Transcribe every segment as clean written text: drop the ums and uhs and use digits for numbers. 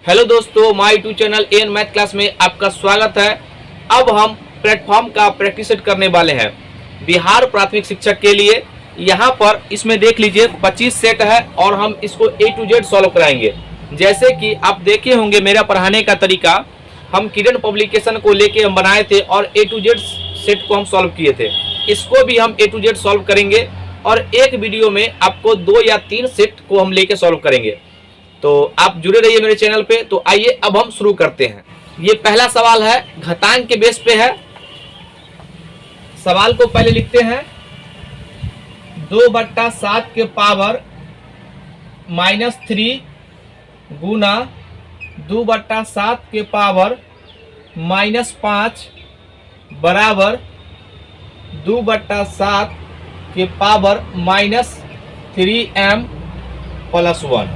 Hello दोस्तों, my YouTube channel N math class में आपका स्वागत है। अब हम प्लेटफॉर्म का प्रैक्टिस सेट करने वाले हैं बिहार प्राथमिक शिक्षक के लिए। यहाँ पर इसमें देख लीजिए 25 सेट है और हम इसको ए टू जेड सॉल्व कराएंगे। जैसे कि आप देखे होंगे मेरा पढ़ाने का तरीका, हम किरण पब्लिकेशन को लेके हम बनाए थे और ए टू जेड सेट को हम सॉल्व किए थे। इसको भी हम ए टू जेड सॉल्व करेंगे और एक वीडियो में आपको 2 या 3 सेट को हम लेके सॉल्व करेंगे। तो आप जुड़े रहिए मेरे चैनल पे। तो आइए अब हम शुरू करते हैं। ये पहला सवाल है, घातांक के बेस पे है। सवाल को पहले लिखते हैं 2/7 के पावर -3 गुना 2/7 के पावर -5 बराबर 2/7 के पावर -3m + 1।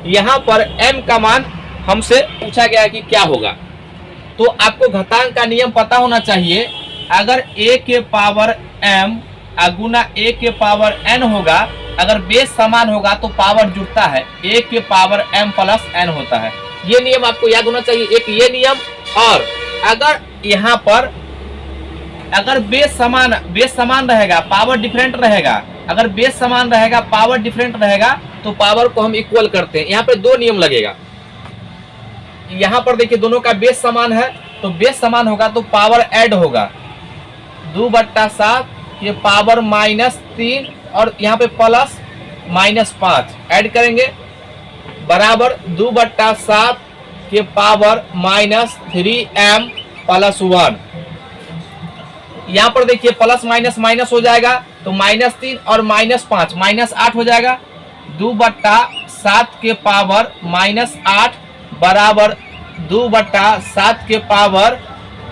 यहाँ पर m का मान हमसे पूछा गया है कि क्या होगा। तो आपको घातांक का नियम पता होना चाहिए। अगर a के पावर m गुना a के पावर n होगा, अगर बेस समान होगा तो पावर जुड़ता है, a के पावर m + n होता है। ये नियम आपको याद होना चाहिए, एक ये नियम। और अगर यहाँ पर अगर बेस समान रहेगा, पावर डिफरेंट रहेगा, अगर बेस समान रहेगा पावर डिफरेंट रहेगा तो पावर को हम इक्वल करते हैं। यहाँ पे 2 नियम लगेगा। यहाँ पर देखिए दोनों का बेस समान है, तो बेस समान होगा तो पावर ऐड होगा। 2/7 के पावर -3 और यहाँ पे प्लस -5 ऐड करेंगे बराबर 2/7 के पावर -3m + 1। यहाँ पर देखिए प्लस माइनस माइनस हो जाएगा तो -3 और -5 -8 हो जाएगा। 2/7 के पावर -8 बराबर 2/7 के पावर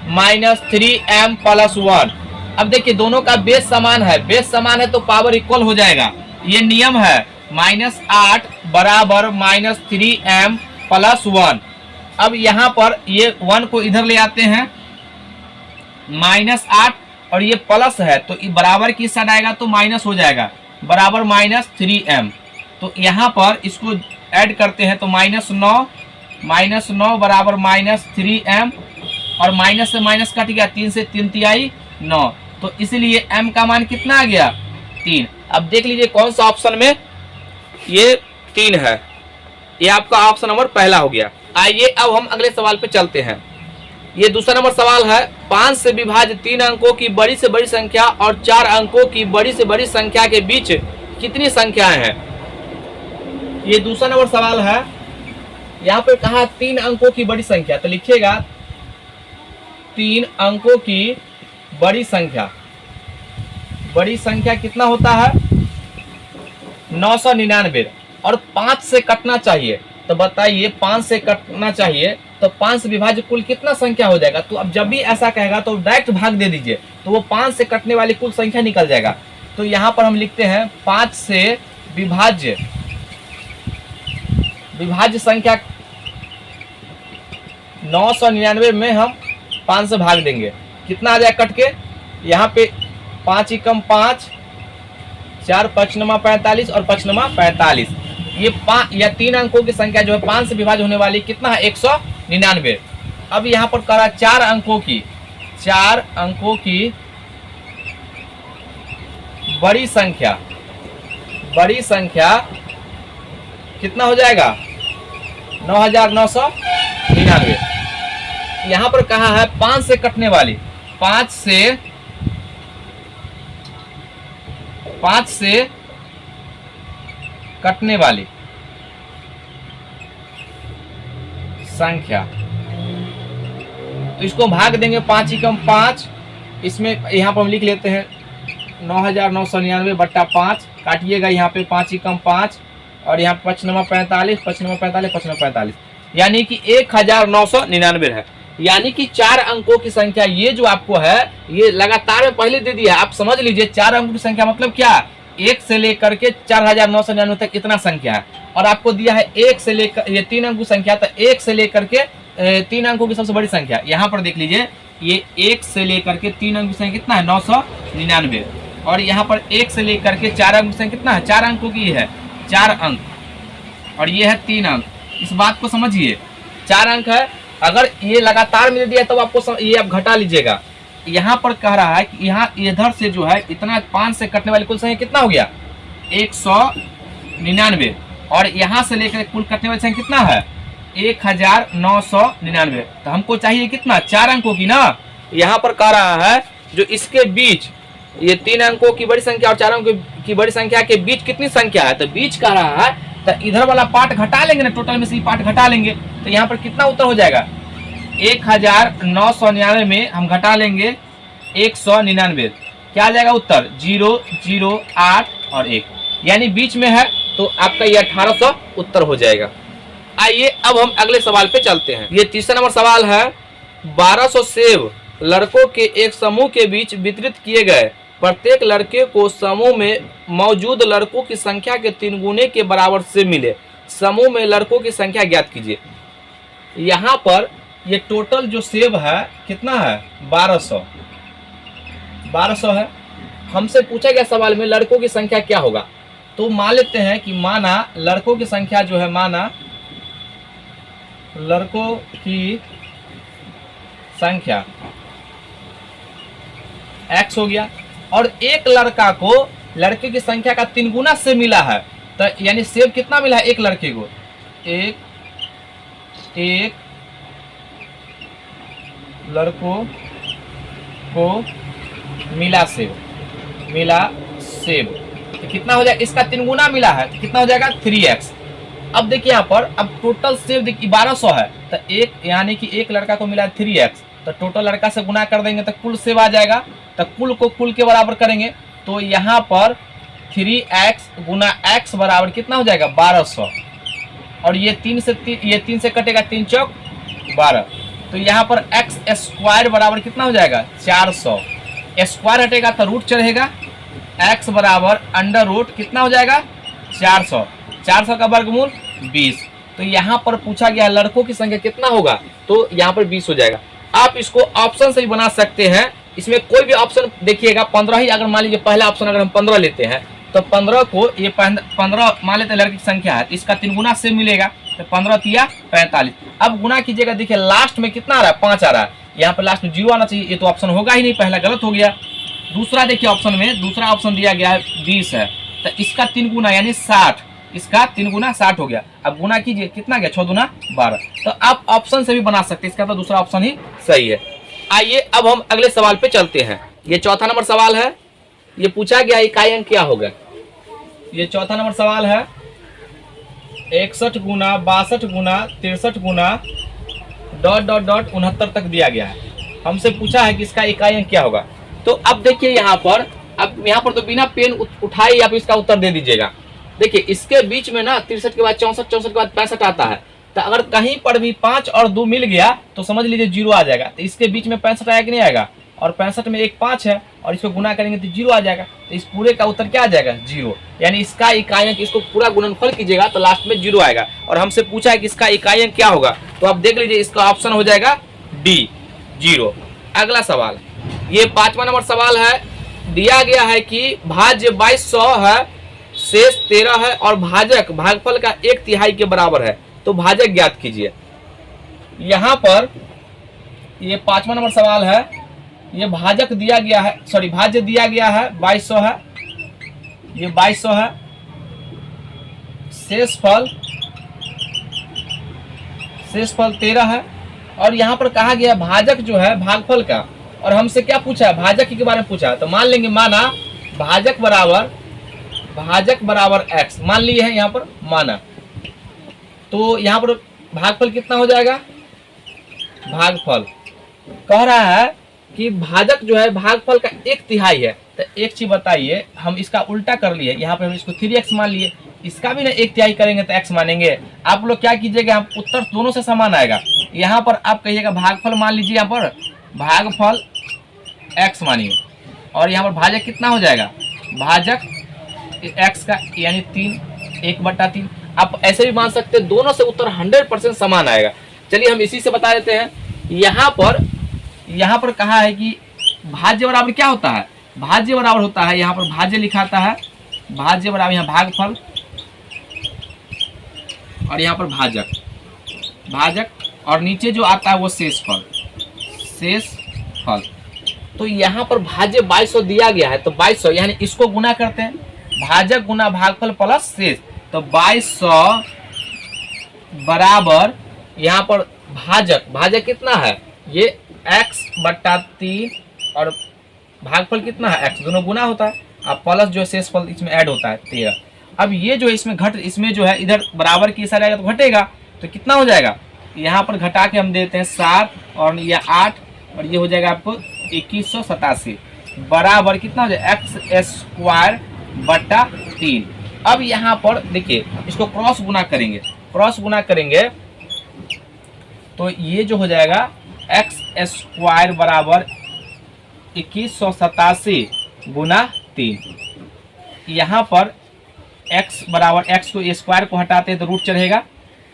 -3m + 1। अब देखिए दोनों का बेस समान है, बेस समान है तो पावर इक्वल हो जाएगा। ये नियम है, -8 बराबर -3m + 1। अब यहाँ पर ये 1 को इधर ले आते हैं, -8 और ये प्लस है तो बराबर की साइड आएगा तो माइनस हो जाएगा, बराबर -3m। तो यहाँ पर इसको ऐड करते हैं तो -9 बराबर -3m और माइनस से माइनस कट गया, 3 से 3 तिहाई 9। तो इसलिए m का मान कितना आ गया, 3। अब देख लीजिए कौन सा ऑप्शन में ये 3 है। ये आपका ऑप्शन नंबर पहला हो गया। आइए अब हम अगले सवाल पे चलते हैं। ये दूसरा नंबर सवाल है, 5 से विभाजित 3 अंकों की बड़ी से बड़ी संख्या और 4 अंकों की बड़ी से बड़ी संख्या के बीच कितनी संख्याएं हैं। ये दूसरा नंबर सवाल है। यहाँ पे कहा 3 अंकों की बड़ी संख्या, तो लिखिएगा 3 अंकों की बड़ी संख्या। बड़ी संख्या कितना होता है, 999 और 5 से कटना चाहिए। तो बताइए 5 से कटना चाहिए तो 5 से विभाजित कुल कितना संख्या हो जाएगा। तो अब जब भी ऐसा कहेगा तो डायरेक्ट भाग दे दीजिए, तो वो 5 से कटने वाली कुल संख्या निकल जाएगा। तो यहाँ पर हम लिखते हैं 5 से विभाज्य संख्या 999 में हम 5 से भाग देंगे, कितना आ जाएगा कट के। यहाँ पे 5 एकम 5, 4 5 9 45 और 5 9 45। ये 3 अंकों की संख्या जो है 5 से विभाज्य होने वाली कितना है, 199। अब यहाँ पर करा 4 अंकों की बड़ी संख्या कितना हो जाएगा, 9999। यहाँ पर कहा है 5 से कटने वाली, 5 से कटने वाली संख्या। तो इसको भाग देंगे 5 एकम 5। इसमें यहाँ पर हम लिख लेते हैं 9999 बट्टा 5, काटिएगा यहाँ पे 5 एकम 5 और यहाँ 5 9 45, 5 9 45, 5 9 45, यानी कि 1999 है। यानी कि 4 अंकों की संख्या ये जो आपको है ये लगातार में पहले दे दिया। आप समझ लीजिए 4 अंकों की संख्या मतलब क्या, 1 से लेकर के 4999 तक इतना संख्या है। और आपको दिया है 1 से लेकर ये 3 अंकों की संख्या, तो 1 से लेकर के 3 अंकों की सबसे बड़ी संख्या। यहाँ पर देख लीजिए ये 1 से लेकर के 3 अंकों की संख्या कितना है, 999। और यहाँ पर 1 से लेकर के 4 अंक से कितना है, 4 अंकों की है 4 अंक, और ये है 3 अंक। इस बात को समझिए। 4 अंक है। अगर ये लगातार में दे दिया तो आपको ये आप घटा लीजिएगा। यहाँ पर कह रहा है कि यहाँ इधर से जो है इतना 5 से कटने वाली कुल संख्या कितना हो गया 199, और यहाँ से लेकर कुल कटने वाली संख्या कितना है 1999। तो हमको चाहिए कितना 4 अंकों की ना। यहाँ पर कह रहा है जो इसके बीच ये 3 अंकों की बड़ी संख्या और 4 अंकों की बड़ी संख्या के बीच कितनी संख्या है, तो बीच कह रहा है तो इधर वाला पार्ट घटा लेंगे ना, टोटल में से पार्ट घटा लेंगे तो यहाँ पर कितना उत्तर हो जाएगा 1999 में हम घटा लेंगे 199, क्या आ जाएगा उत्तर 0, 0, 8 और 1, यानी बीच में है तो आपका ये 1800 उत्तर हो जाएगा। आइए अब हम अगले सवाल पे चलते हैं। ये तीसरा नंबर सवाल है 1200 सेब लड़कों के एक समूह के बीच वितरित किए गए, प्रत्येक लड़के को समूह में मौजूद लड़कों की संख्या के 3 गुने के बराबर से मिले, समूह में लड़कों की संख्या ज्ञात कीजिए। यहाँ पर ये टोटल जो सेब है कितना है 1200 है। हमसे पूछा गया सवाल में लड़कों की संख्या क्या होगा, तो मान लेते हैं कि माना लड़कों की संख्या जो है, माना लड़कों की संख्या x हो गया और एक लड़का को लड़के की संख्या का 3 गुना से मिला है, तो यानी सेब कितना मिला है एक लड़के को, एक लड़कों को मिला सेब तो कितना हो जाएगा, इसका 3 गुना मिला है तो कितना हो जाएगा 3x। अब देखिए यहाँ पर अब टोटल सेब देखिए 1200 है, तो एक यानी कि एक लड़का को मिला है 3x, तो टोटल लड़का से गुना कर देंगे तो कुल सेब आ जाएगा, तो कुल को कुल के बराबर करेंगे तो यहाँ पर 3x गुना x बराबर कितना हो जाएगा 1200, और ये 3 से कटेगा 3 चौक 12, तो यहाँ पर x स्क्वायर बराबर कितना हो जाएगा 400, स्क्वायर हटेगा तो रूट चढ़ेगा, x बराबर अंडर रूट कितना हो जाएगा 400 का वर्गमूल 20। तो यहाँ पर पूछा गया लड़कों की संख्या कितना होगा, तो यहाँ पर 20 हो जाएगा। आप इसको ऑप्शन से भी बना सकते हैं, इसमें कोई भी ऑप्शन देखिएगा 15 ही, अगर मान लीजिए पहला ऑप्शन अगर हम 15 लेते हैं तो 15 को ये 15 मान लेते हैं लड़के की संख्या है तो इसका 3 गुना से मिलेगा, तो 15 तिया 45। अब गुना कीजिएगा, देखिए लास्ट में कितना आ रहा है 5 आ रहा है, यहाँ पर लास्ट में 0 आना चाहिए, ये तो ऑप्शन होगा ही नहीं, पहला गलत हो गया। दूसरा देखिए ऑप्शन में दूसरा ऑप्शन दिया गया है 20 है, तो इसका 3 गुना यानी 60, इसका 3 गुना 60 हो गया। अब गुना कीजिए कितना गया 6 दूना 12, तो आप ऑप्शन से भी बना सकते हैं, इसका तो दूसरा ऑप्शन ही सही है। आइए अब हम अगले सवाल पे चलते हैं। ये चौथा नंबर सवाल है, ये पूछा गया इकाई अंक क्या होगा। ये चौथा नंबर सवाल है 61 गुना 62 गुना 63 गुना ... 69 तक दिया गया है। हमसे पूछा है कि इसका इकाई अंक क्या होगा। तो अब देखिए यहाँ पर, अब यहाँ पर तो बिना पेन उठाए आप इसका उत्तर दे दीजिएगा। देखिए इसके बीच में ना 63 के बाद 64, 64 के बाद 65 आता है, तो अगर कहीं पर भी 5 और 2 मिल गया तो समझ लीजिए 0 आ जाएगा। तो इसके बीच में 65 आएगा कि नहीं आएगा, और 65 में एक 5 है और इसको गुना करेंगे तो 0 आ जाएगा। तो इस पूरे का उत्तर क्या आ जाएगा 0, यानी इसका इकाई अंक, इसको पूरा गुणनफल कीजिएगा तो लास्ट में 0 आएगा। और हमसे पूछा है कि इसका इकाई अंक क्या होगा, तो आप देख लीजिए इसका ऑप्शन हो जाएगा डी 0। अगला सवाल, ये 5वां नंबर सवाल है, दिया गया है कि भाज्य 2200 है, शेष 13 है और भाजक भागफल का 1/3 के बराबर है, तो भाजक ज्ञात कीजिए। यहाँ पर ये 5वां नंबर सवाल है, ये भाजक दिया गया है, सॉरी भाज्य दिया गया है 2200 है, ये 2200 है, शेष फल 13 है, और यहाँ पर कहा गया भाजक जो है भागफल का, और हमसे क्या पूछा है भाजक के बारे में पूछा है। तो मान लेंगे, माना भाजक बराबर x मान लिए हैं यहाँ पर, माना तो यहाँ पर भागफल कितना हो जाएगा, भागफल कह रहा है कि भाजक जो है भागफल का 1/3 है। तो एक चीज बताइए, हम इसका उल्टा कर लिए, यहाँ पे हम इसको 3x मान लिए, इसका भी ना 1/3 करेंगे तो x मानेंगे। आप लोग क्या कीजिएगा, हम उत्तर दोनों से समान आएगा। यहाँ पर आप कहिएगा भागफल मान लीजिए, यहाँ पर भागफल x मानिए, और यहाँ पर भाजक कितना हो जाएगा, भाजक x का यानी 3 1/3। आप ऐसे भी मान सकते हैं, दोनों से उत्तर 100% समान आएगा। चलिए हम इसी से बता देते हैं। यहाँ पर कहा है कि भाज्य बराबर क्या होता है, भाज्य बराबर होता है, यहाँ पर भाज्य लिखाता है, भाज्य बराबर यहाँ भागफल और यहाँ पर भाजक और नीचे जो आता है वो शेषफल, शेषफल। तो यहाँ पर भाज्य 2200 दिया गया है, तो 2200 यानी इसको गुना करते हैं, भाजक गुना भागफल प्लस शेष। तो 2200 बराबर यहाँ पर भाजक, भाजक कितना है ये x/3 और भागफल कितना है x, दोनों गुना होता है, अब प्लस जो शेषफल इसमें ऐड होता है 13। अब ये जो इसमें इसमें जो है इधर बराबर की साइड आएगा तो घटेगा, तो कितना हो जाएगा, यहाँ पर घटा के हम देते हैं 7 और ये 8 और ये हो जाएगा आपको 2187 बराबर कितना हो जाएगा x²/3। अब यहाँ पर देखिए इसको क्रॉस गुना करेंगे, क्रॉस गुना करेंगे तो ये जो हो जाएगा x² बराबर 2187 गुना 3। यहाँ पर x बराबर x को स्क्वायर को हटाते हैं तो रूट चढ़ेगा,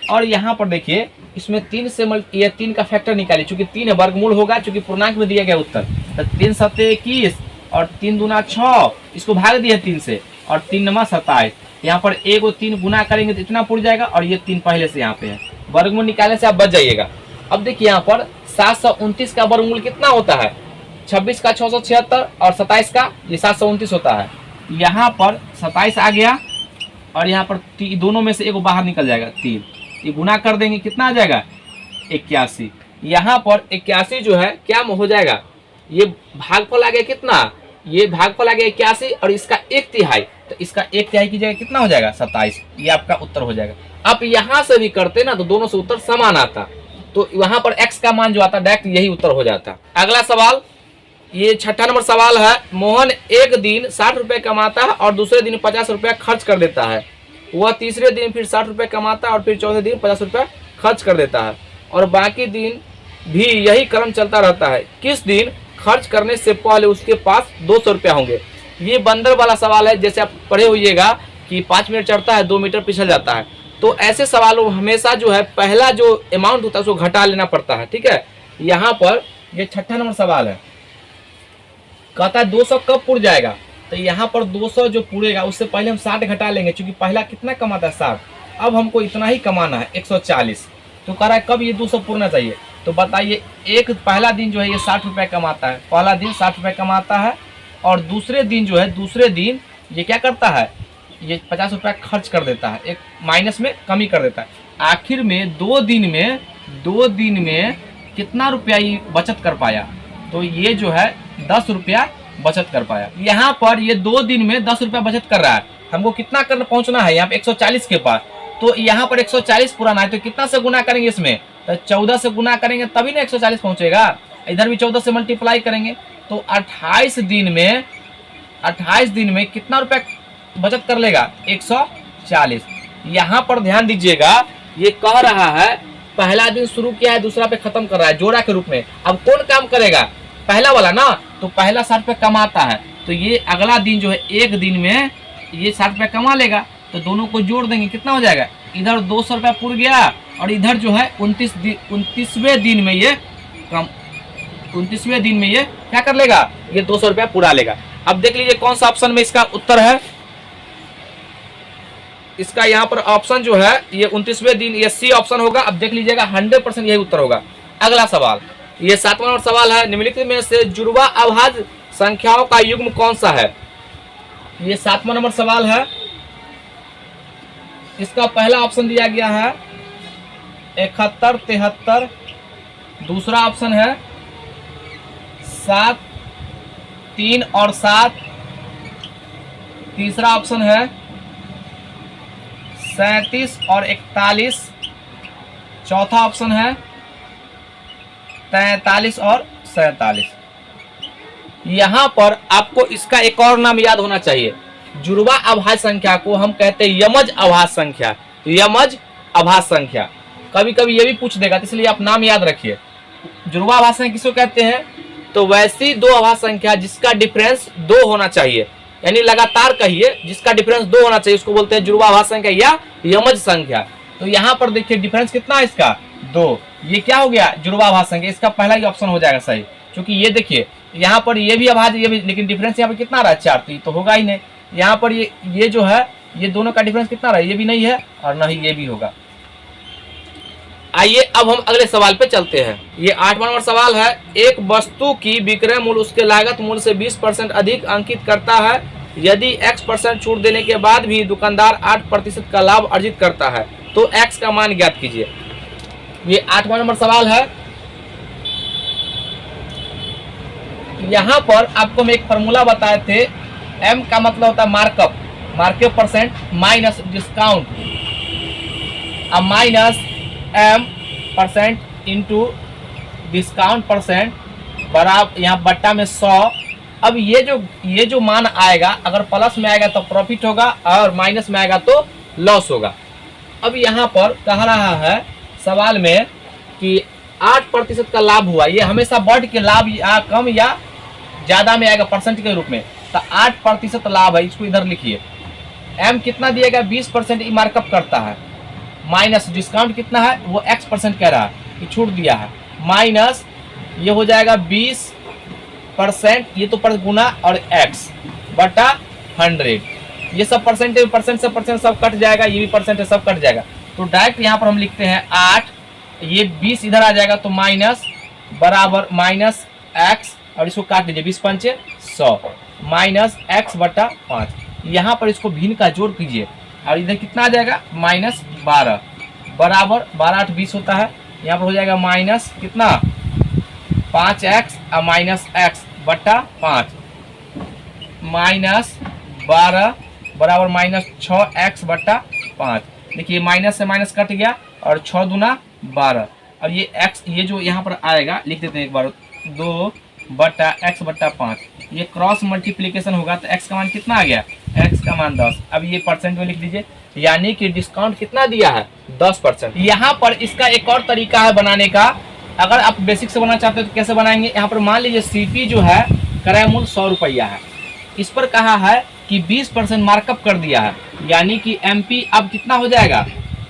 और यहाँ पर देखिए इसमें 3 से ये 3 का फैक्टर निकालिए, चूंकि 3 है वर्गमूल होगा, चूंकि पूर्णांक में दिया गया उत्तर, तो 3 7 21 और 3 दूना 6, इसको भाग दिया 3 से और 3 9 27। यहाँ पर 1 और 3 गुना करेंगे तो इतना पुर जाएगा, और ये 3 पहले से यहाँ पे है, वर्गमूल निकालने से आप बच जाइएगा। अब देखिए यहाँ पर 729 का वर्गमूल कितना होता है, 26 का 676 और 27 का ये 729 होता है। यहाँ पर 27 आ गया और यहाँ पर दोनों में से एक बाहर निकल जाएगा 3, ये गुना कर देंगे कितना आ जाएगा 81। यहाँ पर 81 जो है क्या हो जाएगा, ये भागफल आ गया कितना, ये भागफल आ गया 81 और इसका 1/3, तो इसका 1/3 की जगह कितना हो जाएगा 27, ये आपका उत्तर हो जाएगा। अब यहाँ से भी करते ना तो दोनों से उत्तर समान आता, तो वहां पर x का मान जो आता डायरेक्ट यही उत्तर हो जाता। अगला सवाल, ये 6ठा नंबर सवाल है। मोहन एक दिन 60 रुपए कमाता है और दूसरे दिन 50 रुपया खर्च कर देता है। वह तीसरे दिन फिर 60 रुपए कमाता है और फिर चौथे दिन 50 रुपया खर्च कर देता है, और बाकी दिन भी यही क्रम चलता रहता है। किस दिन खर्च करने से पहले उसके पास 200 रुपया होंगे। ये बंदर वाला सवाल है, जैसे आप पढ़े होइएगा कि 5 मिनट चढ़ता है 2 मीटर पिछल जाता है, तो ऐसे सवालों हमेशा जो है पहला जो अमाउंट होता है उसको घटा लेना पड़ता है, ठीक है। यहाँ पर ये 6ठा नंबर सवाल है, कहता है 200 कब पुर जाएगा, तो यहाँ पर 200 जो पुरेगा उससे पहले हम 60 घटा लेंगे, क्योंकि पहला कितना कमाता है 60, अब हमको इतना ही कमाना है 140, तो कह रहा है कब ये 200 पुरना चाहिए। तो बताइए, एक पहला दिन जो है ये 60 रुपये कमाता है, पहला दिन 60 रुपये कमाता है, और दूसरे दिन जो है दूसरे दिन ये क्या करता है, ये 50 रुपया खर्च कर देता है, एक माइनस में कमी कर देता है। आखिर में 2 दिन में कितना रुपया ये बचत कर पाया, तो ये जो है 10 रुपया बचत कर पाया। यहाँ पर ये 2 दिन में 10 रुपया बचत कर रहा है, हमको कितना करना पहुंचना है यहाँ पे 140 के पास, तो यहाँ पर 140 पुराना है, तो कितना से गुना करेंगे इसमें, तो 14 से गुना करेंगे तभी ना 140 पहुंचेगा, इधर भी 14 से मल्टीप्लाई करेंगे, तो 28 दिन में कितना रुपया बचत कर लेगा 140। यहाँ पर ध्यान दीजिएगा, ये कह रहा है पहला दिन शुरू किया है, दूसरा पे खत्म कर रहा है जोड़ा के रूप में। अब कौन काम करेगा, पहला वाला ना, तो पहला 60 रुपये कमाता है, तो ये अगला दिन जो है एक दिन में ये 60 रुपये कमा लेगा, तो दोनों को जोड़ देंगे कितना हो जाएगा, इधर 200 रुपया पुर गया और इधर जो है 29वें दिन में ये क्या कर लेगा, ये 200 रुपया पुरा लेगा। अब देख लीजिए कौन सा ऑप्शन में इसका उत्तर है। इसका यहाँ पर ऑप्शन जो है ये 29वें दिन, ये सी ऑप्शन होगा। अब देख लीजिएगा 100% यही उत्तर होगा। अगला सवाल, ये 7वां नंबर सवाल है, निम्नलिखित में से जुड़वा अभाज्य संख्याओं का युग्म कौन सा है। ये 7वां नंबर सवाल है, इसका पहला ऑप्शन दिया गया है 71 73, दूसरा ऑप्शन है 7 3 और 7, तीसरा ऑप्शन है 37 और 41, चौथा ऑप्शन है 43 और 47। यहाँ पर आपको इसका एक और नाम याद होना चाहिए, जुड़वा अभाज्य संख्या को हम कहते हैं यमज अभाज्य संख्या। यमज अभाज्य संख्या कभी कभी ये भी पूछ देगा, तो इसलिए आप नाम याद रखिए। जुड़वा अभाज्य संख्या किसको कहते हैं, तो वैसी दो अभाज्य संख्या जिसका डिफरेंस 2 होना चाहिए, यानी लगातार कहिए जिसका डिफरेंस 2 होना चाहिए, उसको बोलते हैं जुड़वा अभाज्य संख्या या यमज संख्या। तो यहाँ पर देखिए डिफरेंस कितना है इसका 2, ये क्या हो गया जुड़वा अभाज्य संख्या, इसका पहला ही ऑप्शन हो जाएगा सही, क्योंकि ये देखिए यहाँ पर ये भी अभाज्य ये भी, लेकिन डिफरेंस यहाँ पर कितना रहा 4, तो होगा ही नहीं। यहाँ पर ये जो है ये दोनों का डिफरेंस कितना रहा, ये भी नहीं है और ना ही ये भी होगा। आइए अब हम अगले सवाल पे चलते हैं। ये 8वां नंबर सवाल है। एक वस्तु की विक्रय मूल्य उसके लागत मूल्य से 20% अधिक अंकित करता है। यदि x% छूट देने के बाद भी दुकानदार 8% का लाभ अर्जित करता है तो x का मान ज्ञात कीजिए। ये 8वां नंबर सवाल है। यहाँ पर आपको हम एक फॉर्मूला बताए थे। m का मतलब होता है markup, markup percent minus discount, अब minus m% into discount percent बराबर यहाँ बट्टा में 100। अब ये जो मान आएगा, अगर प्लस में आएगा तो प्रॉफिट होगा और माइनस में आएगा तो लॉस होगा। अब यहाँ पर कह रहा है सवाल में कि 8% का लाभ हुआ, ये हमेशा बढ़ के लाभ या कम या ज़्यादा में आएगा परसेंट के रूप में, तो 8% लाभ है, इसको इधर लिखिए। m कितना दिएगा 20% मार्कअप करता है, माइनस डिस्काउंट कितना है वो x% कह रहा है, ये छूट दिया है, माइनस ये हो जाएगा 20%, ये तो पर गुना और x बटा 100, ये सब परसेंट से परसेंट सब कट जाएगा, ये भी परसेंट है सब कट जाएगा। तो डायरेक्ट यहाँ पर हम लिखते हैं 8, ये 20 इधर आ जाएगा तो माइनस बराबर माइनस x और इसको काट लीजिए 20 पंचे 100 माइनस x बटा 5। यहाँ पर इसको भिन्न का जोड़ कीजिए और इधर कितना आ जाएगा माइनस 12 बराबर 12 8 20 होता है। यहाँ पर हो जाएगा माइनस कितना 5x और माइनस x बटा 5 माइनस 12 बराबर माइनस 6x बटा 5। देखिए माइनस से माइनस कट गया और 6 दूना 12 और ये x ये जो यहाँ पर आएगा लिख देते हैं एक बार 2 बटा x बटा 5, ये क्रॉस मल्टीप्लिकेशन होगा तो x का मान कितना आ गया x का मान 10। अब ये परसेंट में लिख दीजिए, यानी कि डिस्काउंट कितना दिया है 10%। यहाँ पर इसका एक और तरीका है बनाने का, अगर आप बेसिक से बनाना चाहते हो तो कैसे बनाएंगे। यहाँ पर मान लीजिए CP जो है क्रय मूल्य 100 रुपया है, इस पर कहा है कि 20% मार्कअप कर दिया है, यानी कि MP अब कितना हो जाएगा,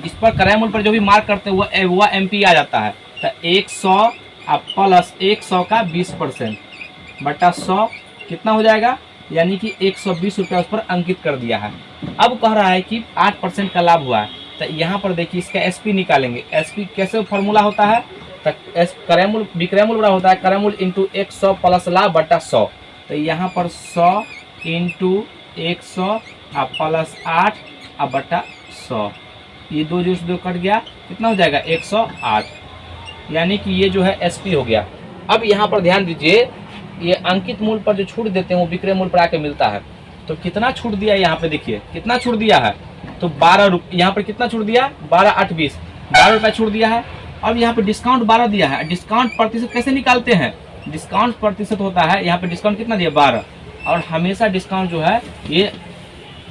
इस पर क्रय मूल्य पर जो भी मार्क करते हैं वो MP आ जाता है। तो 100 अब प्लस 100 का 20% बटा 100 कितना हो जाएगा, यानी कि 120 रुपया उस पर अंकित कर दिया है। अब कह रहा है कि 8% का लाभ हुआ है, तो यहाँ पर देखिए इसका SP निकालेंगे। SP कैसे फॉर्मूला होता है, तो क्रय मूल्य विक्रय मूल्य बड़ा होता है क्रय मूल्य इंटू 100 प्लस लाभ बटा 100। तो यहाँ पर 100 इंटू 100 प्लस 8 बटा 100, ये 2 जो 2 कट गया, कितना हो जाएगा 108, यानी कि ये जो है SP हो गया। अब यहाँ पर ध्यान दीजिए, ये अंकित मूल्य पर जो छूट देते हैं वो विक्रय मूल्य पर आके मिलता है। तो कितना छूट दिया है यहाँ पे देखिए, कितना छूट दिया है, तो 12 रुपये, यहाँ पर कितना छूट दिया 12 8 20 12 रुपये छूट दिया है। अब यहाँ पे डिस्काउंट 12 दिया है। डिस्काउंट प्रतिशत कैसे निकालते हैं, डिस्काउंट प्रतिशत होता है, यहाँ पे डिस्काउंट कितना दिया 12, और हमेशा डिस्काउंट जो है ये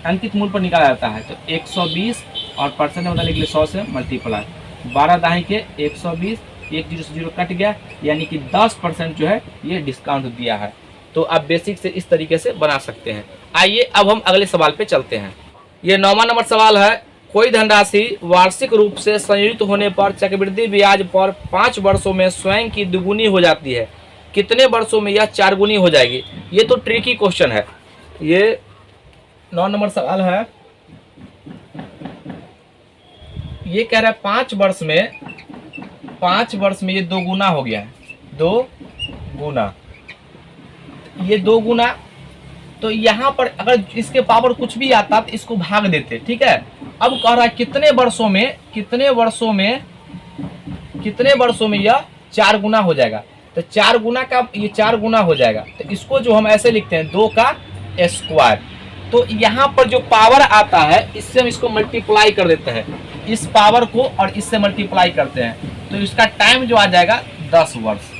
अंकित मूल्य पर निकाला जाता है। तो 120 और परसेंट बताने के लिए 100 से मल्टीप्लाई, 12 दाएं के 120, 1 0 से 0 कट गया, यानी कि 10% जो है ये डिस्काउंट दिया है। तो आप बेसिक से इस तरीके से बना सकते हैं। आइए अब हम अगले सवाल पे चलते हैं। ये 9वां नंबर सवाल है। कोई धनराशि वार्षिक रूप से संयोजित होने पर चक्रवृद्धि ब्याज पर 5 वर्षों में स्वयं की दुगुनी हो जाती है, कितने वर्षों में यह 4 गुनी हो जाएगी। ये तो ट्रिकी क्वेश्चन है। ये 9 नंबर सवाल है। ये कह रहा है 5 वर्ष में ये 2 गुना हो गया है, 2 गुना, ये 2 गुना। तो यहाँ पर अगर इसके पावर कुछ भी आता तो इसको भाग देते, ठीक है। अब कह रहा है कितने वर्षों में यह 4 गुना हो जाएगा। तो 4 गुना का ये 4 गुना हो जाएगा, तो इसको जो हम ऐसे लिखते हैं 2 का स्क्वायर। तो यहाँ पर जो पावर आता है इससे हम इसको मल्टीप्लाई कर देते हैं, इस पावर को और इससे मल्टीप्लाई करते हैं, तो इसका टाइम जो आ जाएगा 10 वर्ष।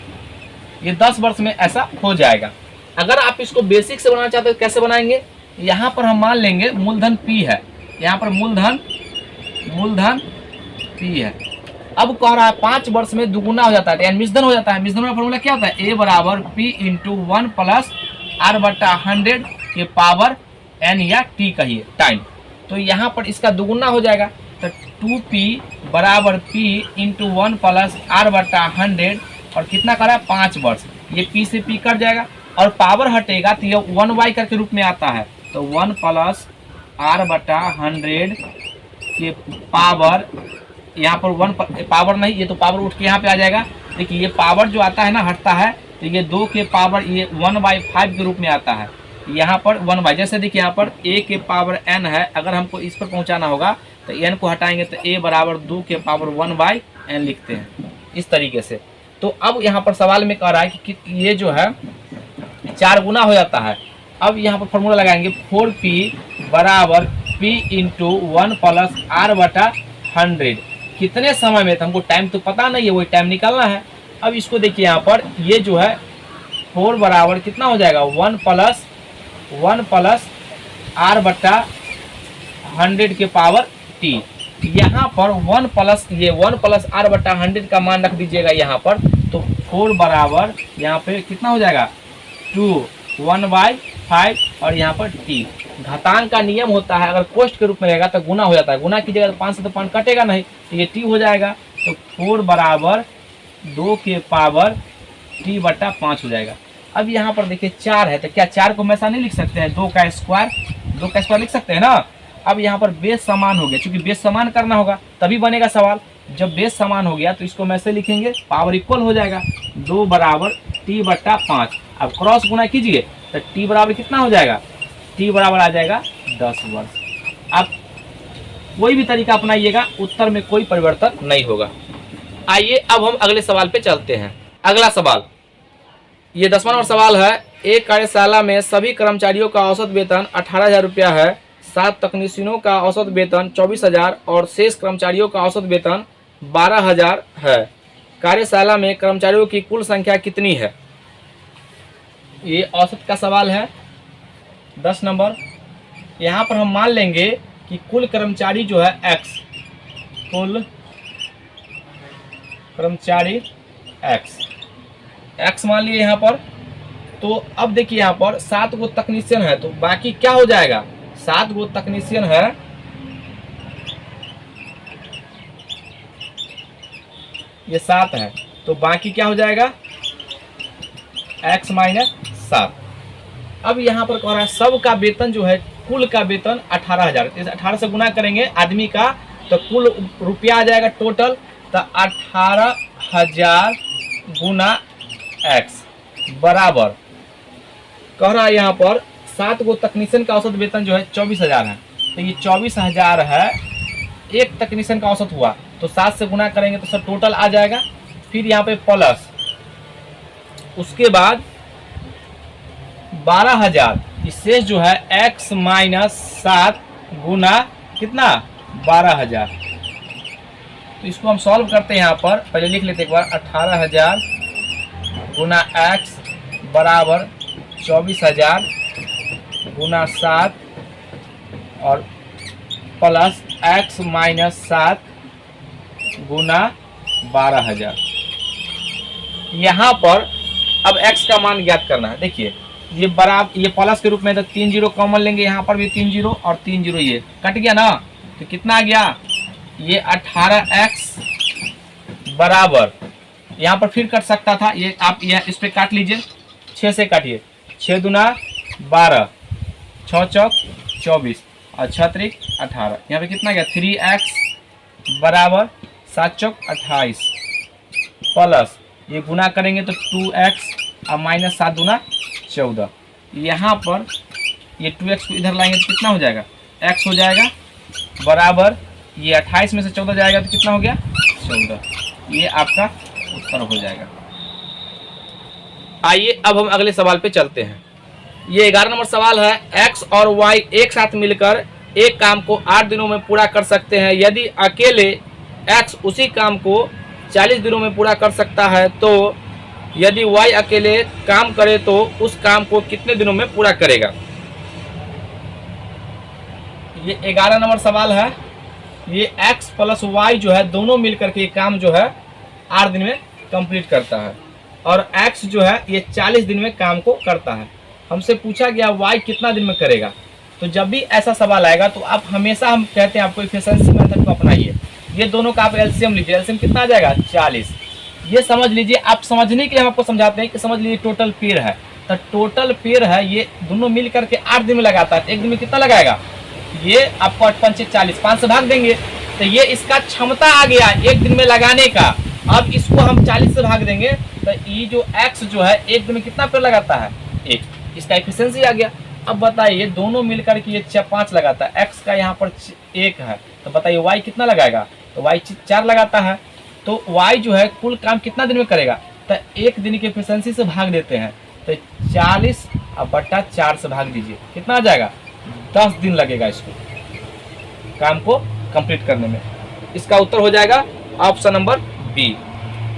ये 10 वर्ष में ऐसा हो जाएगा। अगर आप इसको बेसिक से बनाना चाहते हैं तो कैसे बनाएंगे, यहाँ पर हम मान लेंगे मूलधन P है, यहाँ पर मूलधन P है। अब कह रहा है 5 वर्ष में दुगुना हो जाता है, यानी मिश्रधन हो जाता है। मिश्रधन का फॉर्मूला क्या होता है, A बराबर P इंटू 1 प्लस R बटा 100 के पावर N या T कहिए टाइम। तो यहाँ पर इसका दुगुना हो जाएगा, तो 2P बराबर P इंटू 1 प्लस R बटा 100 और कितना करा 5 वर्ष। ये P से P कट जाएगा और पावर हटेगा तो ये 1y करके रूप में आता है, तो 1 प्लस R बटा 100 के पावर यहाँ पर 1 पावर नहीं, ये तो पावर उठ के यहाँ पे आ जाएगा। देखिए ये पावर जो आता है ना हटता है, तो ये 2 के पावर ये 1/5 के रूप में आता है। यहाँ पर 1 जैसे देखिए यहाँ पर a के पावर n है, अगर हमको इस पर पहुँचाना होगा तो n को हटाएंगे तो a बराबर 2 के पावर 1/n लिखते हैं इस तरीके से। तो अब यहाँ पर सवाल में कह रहा है कि ये जो है 4 गुना हो जाता है। अब यहाँ पर फॉर्मूला लगाएंगे 4p बराबर p इंटू 1 प्लस r बटा 100। कितने समय में, तो हमको टाइम तो पता नहीं है, वही टाइम निकालना है। अब इसको देखिए यहाँ पर ये जो है 4 बराबर कितना हो जाएगा 1 प्लस r बटा 100 के पावर t। यहाँ पर 1 प्लस r बटा 100 का मान रख दीजिएगा यहाँ पर, तो 4 बराबर यहाँ पे कितना हो जाएगा 2 1/5 और यहाँ पर t। घातांक का नियम होता है, अगर कोष्ट के रूप में रहेगा तो गुना हो जाता है, गुना कीजिएगा तो 5 से तो 5 कटेगा नहीं, तो ये t हो जाएगा। तो 4 बराबर 2 के पावर t बटा 5 हो जाएगा। अब यहाँ पर देखिए 4 है, तो क्या 4 को हमेशा नहीं लिख सकते हैं, 2 का स्क्वायर लिख सकते हैं ना। अब यहाँ पर बेस समान हो गया, क्योंकि बेस समान करना होगा तभी बनेगा सवाल। जब बेस समान हो गया तो इसको हम ऐसे लिखेंगे, पावर इक्वल हो जाएगा 2 बराबर t बटा 5। अब क्रॉस गुना कीजिए तो t बराबर कितना हो जाएगा, t बराबर आ जाएगा 10 वर्ष। आप कोई भी तरीका अपनाइएगा, उत्तर में कोई परिवर्तन नहीं होगा। आइए अब हम अगले सवाल पे चलते हैं। अगला सवाल, ये 10वां नंबर सवाल है। एक कार्यशाला में सभी कर्मचारियों का औसत वेतन 18,000 रुपया है, 7 तकनीशियनों का औसत वेतन 24,000 और शेष कर्मचारियों का औसत वेतन 12,000 है। कार्यशाला में कर्मचारियों की कुल संख्या कितनी है? ये औसत का सवाल है 10 नंबर। यहाँ पर हम मान लेंगे कि कुल कर्मचारी जो है x, कुल कर्मचारी x मान लिए यहाँ पर। तो अब देखिए यहाँ पर 7 गो तकनीशियन है, तो बाकी क्या हो जाएगा, 7 गो तकनीशियन है, ये 7 है, तो बाकी क्या हो जाएगा x माइनस 7। अब यहाँ पर कह रहा है सब का वेतन जो है, कुल का वेतन 18,000, 18 से गुना करेंगे आदमी का तो कुल रुपया आ जाएगा टोटल, तो 18,000 गुना x बराबर कह रहा है यहाँ पर 7 गो तकनीशियन का औसत वेतन जो है 24,000 है, तो ये 24,000 है, एक तकनीशियन का औसत हुआ तो 7 से गुना करेंगे तो सर टोटल आ जाएगा। फिर यहाँ पे प्लस, उसके बाद 12,000, शेष जो है x माइनस 7 गुना कितना 12,000। तो इसको हम सॉल्व करते हैं, यहाँ पर पहले लिख लेते एक बार, 18,000 गुना x बराबर 24,000 गुना 7 और प्लस x माइनस 7 गुना 12,000। यहाँ पर अब x का मान ज्ञात करना है। देखिए ये बराबर, ये प्लस के रूप में तो 3 जीरो कॉमन लेंगे, यहाँ पर भी 3 जीरो और 3 जीरो, ये कट गया ना, तो कितना आ गया, ये 18x बराबर, यहाँ पर फिर कट सकता था, ये आप यह इस पे काट लीजिए, 6 से काटिए, 6 दूना 12, 6 चौक 24 और 6 त्रिक 18, यहाँ पे कितना गया 3x बराबर 7 चौक 28 प्लस ये गुना करेंगे तो 2x और माइनस 7 दूना 14। यहाँ पर ये 2x को इधर लाएंगे तो कितना हो जाएगा, x हो जाएगा बराबर, ये 28 में से 14 जाएगा तो कितना हो गया 14। ये आपका उत्तर हो जाएगा। आइए अब हम अगले सवाल पे चलते हैं। ये 11 नंबर सवाल है। x और y एक साथ मिलकर एक काम को 8 दिनों में पूरा कर सकते हैं। यदि अकेले x उसी काम को 40 दिनों में पूरा कर सकता है, तो यदि y अकेले काम करे तो उस काम को कितने दिनों में पूरा करेगा? ये 11 नंबर सवाल है। ये x प्लस y जो है दोनों मिलकर के काम जो है 8 दिन में कंप्लीट करता है और x जो है ये 40 दिन में काम को करता है। हमसे पूछा गया y कितना दिन में करेगा। तो जब भी ऐसा सवाल आएगा तो आप हमेशा, हम कहते हैं आपको एफिशिएंसी मेथड को अपनाइए। ये दोनों का आप एलसीएम लीजिए, एलसीएम कितना आ जाएगा 40। ये समझ लीजिए, आप समझने के लिए हम आपको समझाते हैं कि समझ लीजिए टोटल पेड़ है, तो टोटल पेड़ है ये दोनों मिल करके 8 दिन में लगाता है। एक दिन में कितना लगाएगा, ये आपको 8 पंचे 40, 5 से भाग देंगे तो ये इसका क्षमता आ गया एक दिन में लगाने का। अब इसको हम 40 से भाग देंगे तो ये जो x जो है एक दिन में कितना पेड़ लगाता है, 1, इसका एफिशिएंसी आ गया। अब बताइए दोनों मिलकर के ये 5 लगाता है, x का यहाँ पर 1 है, तो बताइए y कितना लगाएगा, तो y 4 लगाता है। तो y जो है कुल काम कितना दिन में करेगा, तो एक दिन की एफिशिएंसी से भाग देते हैं, तो 40 अब बटा 4 से भाग दीजिए, कितना आ जाएगा, 10 दिन लगेगा इसको काम को कंप्लीट करने में। इसका उत्तर हो जाएगा ऑप्शन नंबर बी।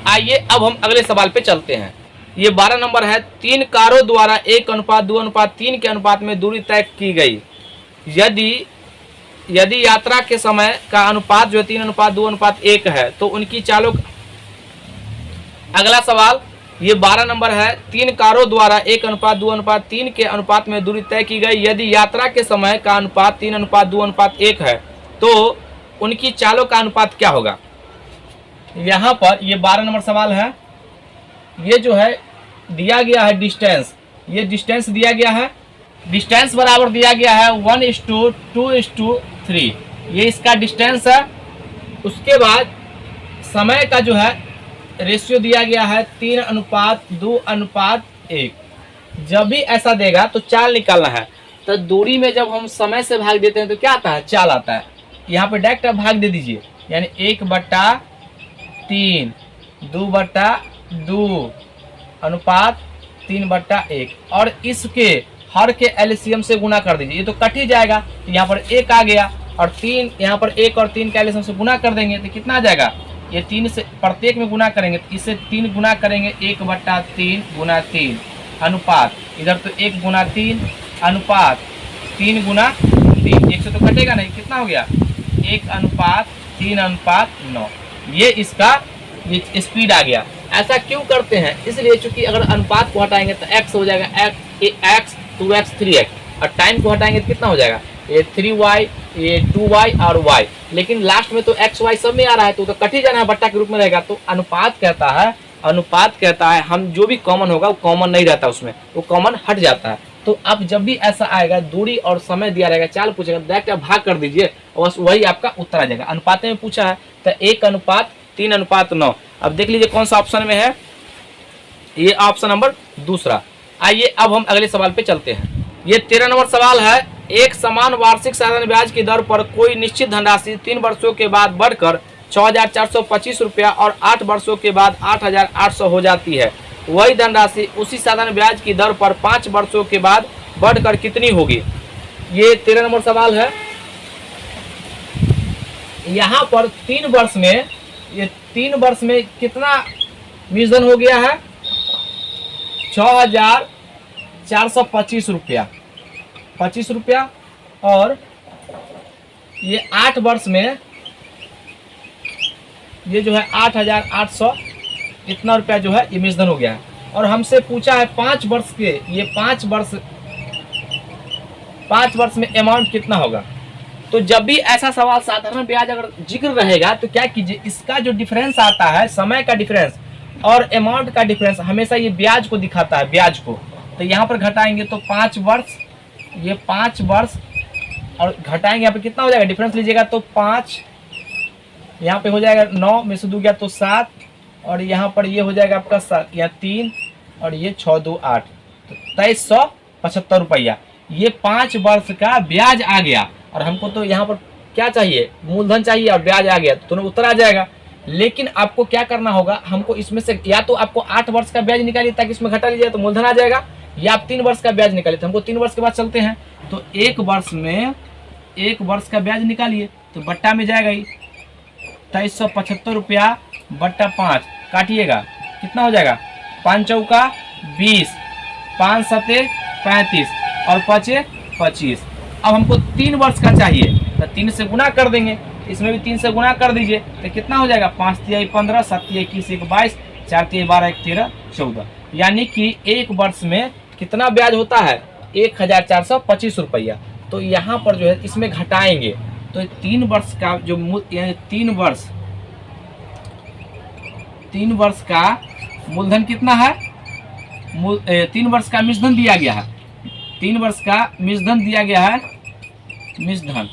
आइए अब हम अगले सवाल पे चलते हैं। ये 12 नंबर है, 3 कारों द्वारा 1:2:3 के अनुपात में दूरी तय की गई। यदि यात्रा के समय का अनुपात जो है 3:2:1 है तो उनकी चालों। अगला सवाल ये 12 नंबर है, 3 कारों द्वारा 1:2:3 के अनुपात में दूरी तय की गई। यदि यात्रा के समय का अनुपात 3:2:1 है तो उनकी चालों का अनुपात क्या होगा। यहाँ पर ये 12 नंबर सवाल है। ये जो है दिया गया है डिस्टेंस, ये डिस्टेंस दिया गया है, डिस्टेंस बराबर दिया गया है 1:2:3, ये इसका डिस्टेंस है। उसके बाद समय का जो है रेशियो दिया गया है 3:2:1। जब भी ऐसा देगा तो चाल निकालना है। तो दूरी में जब हम समय से भाग देते हैं तो क्या आता है, चाल आता है। यहाँ पे डायरेक्ट आप भाग दे दीजिए, यानी 1/3 2/2 अनुपात 3/1 और इसके हर के एलसीएम से गुना कर दीजिए। ये तो कट ही जाएगा, तो यहाँ पर 1 आ गया और 3 यहाँ पर 1 और 3 के एलसीएम से गुना कर देंगे तो कितना आ जाएगा, ये 3 से प्रत्येक में गुना करेंगे तो इससे 3 गुना करेंगे 1/3 गुना 3 अनुपात, इधर तो 1 गुना 3 अनुपात 3 गुना 3, 1 से तो कटेगा नहीं, कितना हो गया 1:3:9। ये इसका ये स्पीड आ गया। ऐसा क्यों करते हैं, इसलिए चूंकि अगर अनुपात को हटाएंगे तो x हो जाएगा x 2x 3x और टाइम को हटाएंगे तो कितना हो जाएगा, ये 3y ये 2y और y, लेकिन लास्ट में तो x y सब में आ रहा है तो कट ही जाना है, बट्टा के रूप में रहेगा। तो अनुपात कहता है हम जो भी कॉमन होगा वो कॉमन नहीं रहता, उसमें वो कॉमन हट जाता है। तो अब जब भी ऐसा आएगा दूरी और समय दिया रहेगा, चाल पूछेगा डायरेक्ट आप भाग कर दीजिए और बस वही आपका उत्तर आ जाएगा। अनुपात में पूछा है तो 1:3:9। अब देख लीजिए कौन सा ऑप्शन में है, ये ऑप्शन नंबर दूसरा। आइए अब हम अगले सवाल पे चलते हैं। ये 13 नंबर सवाल है, एक समान वार्षिक साधारण ब्याज की दर पर कोई निश्चित धनराशि 3 वर्षों के बाद बढ़कर 6,425 रुपया और 8 वर्षों के बाद 8,800 हो जाती है। वही धनराशि उसी साधारण ब्याज की दर पर 5 वर्षों के बाद बढ़कर कितनी होगी। ये 13 नंबर सवाल है। यहाँ पर 3 वर्ष में, ये 3 वर्ष में कितना मूलधन हो गया है, 6,425 रुपया 25 रुपया, और ये 8 वर्ष में ये जो है 8,800 इतना रुपया जो है ये मूलधन हो गया है। और हमसे पूछा है 5 वर्ष के, ये 5 वर्ष में अमाउंट कितना होगा। तो जब भी ऐसा सवाल साधारण ब्याज अगर जिक्र रहेगा तो क्या कीजिए, इसका जो डिफरेंस आता है समय का डिफरेंस और अमाउंट का डिफरेंस हमेशा ये ब्याज को दिखाता है, ब्याज को। तो यहाँ पर घटाएंगे तो 5 वर्ष, ये 5 वर्ष और घटाएंगे यहाँ पे कितना हो जाएगा, डिफरेंस लीजिएगा तो 5, यहाँ पे हो जाएगा 9 में से 2 गया तो 7, और यहाँ पर ये हो जाएगा आपका 7, यहाँ 3 और ये 6 2 8, तो 2375 रुपया। ये 5 वर्ष का ब्याज आ गया और हमको तो यहाँ पर क्या चाहिए, मूलधन चाहिए और ब्याज आ गया, तो दोनों उत्तर आ जाएगा। लेकिन आपको क्या करना होगा, हमको इसमें से या तो आपको 8 वर्ष का ब्याज निकालिए ताकि इसमें घटा लीजिए तो मूलधन आ जाएगा, या आप 3 वर्ष का ब्याज निकालिए। तो हमको 3 वर्ष के बाद चलते हैं, तो 1 वर्ष में 1 वर्ष का ब्याज निकालिए तो बट्टा में जाएगा ही 2375 रुपया बट्टा 5, काटिएगा कितना हो जाएगा, 5 चौका 20, 5 सते 35 और 5 25। अब हमको 3 वर्ष का चाहिए तो 3 से गुना कर देंगे, इसमें भी 3 से गुना कर दीजिए तो कितना हो जाएगा, 5 तिहाई 15, 7 तिहाई 21, 1 22, 4 तिहाई 12, 1 13, 14। यानी कि 1 वर्ष में कितना ब्याज होता है, 1,425 रुपया। तो यहाँ पर जो है इसमें घटाएंगे तो 3 वर्ष का जो यानी 3 वर्ष का मूलधन कितना है, 3 वर्ष का मूलधन दिया गया है, 3 वर्ष का मूलधन दिया गया है, मूलधन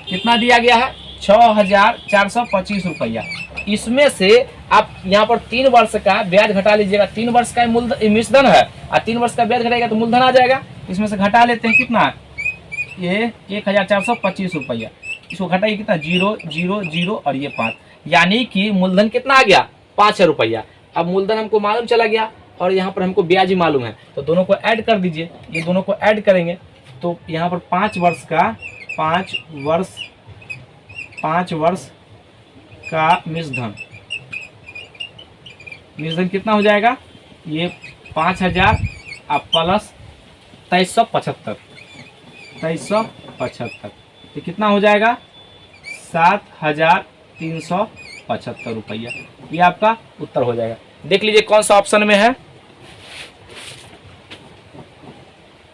कितना दिया गया है 6,425 रुपया। इसमें से आप यहाँ पर 3 वर्ष का ब्याज घटा लीजिएगा। 3 वर्ष का मूलधन है और 3 वर्ष का ब्याज घटाएगा तो मूलधन आ जाएगा। इसमें से घटा लेते हैं कितना, ये 1,425 रुपया। इसको घटाइए कितना, 0 0 0 और ये 5, यानी कि मूलधन कितना आ गया, 5 रुपया। अब मूलधन हमको मालूम चला गया और यहाँ पर हमको ब्याज ही मालूम है, तो दोनों को ऐड कर दीजिए। ये दोनों को ऐड करेंगे तो यहाँ पर 5 वर्ष का मूलधन कितना हो जाएगा, ये 5,000 अब प्लस 2375, तो कितना हो जाएगा, 7,375 रुपया। ये आपका उत्तर हो जाएगा। देख लीजिए कौन सा ऑप्शन में है,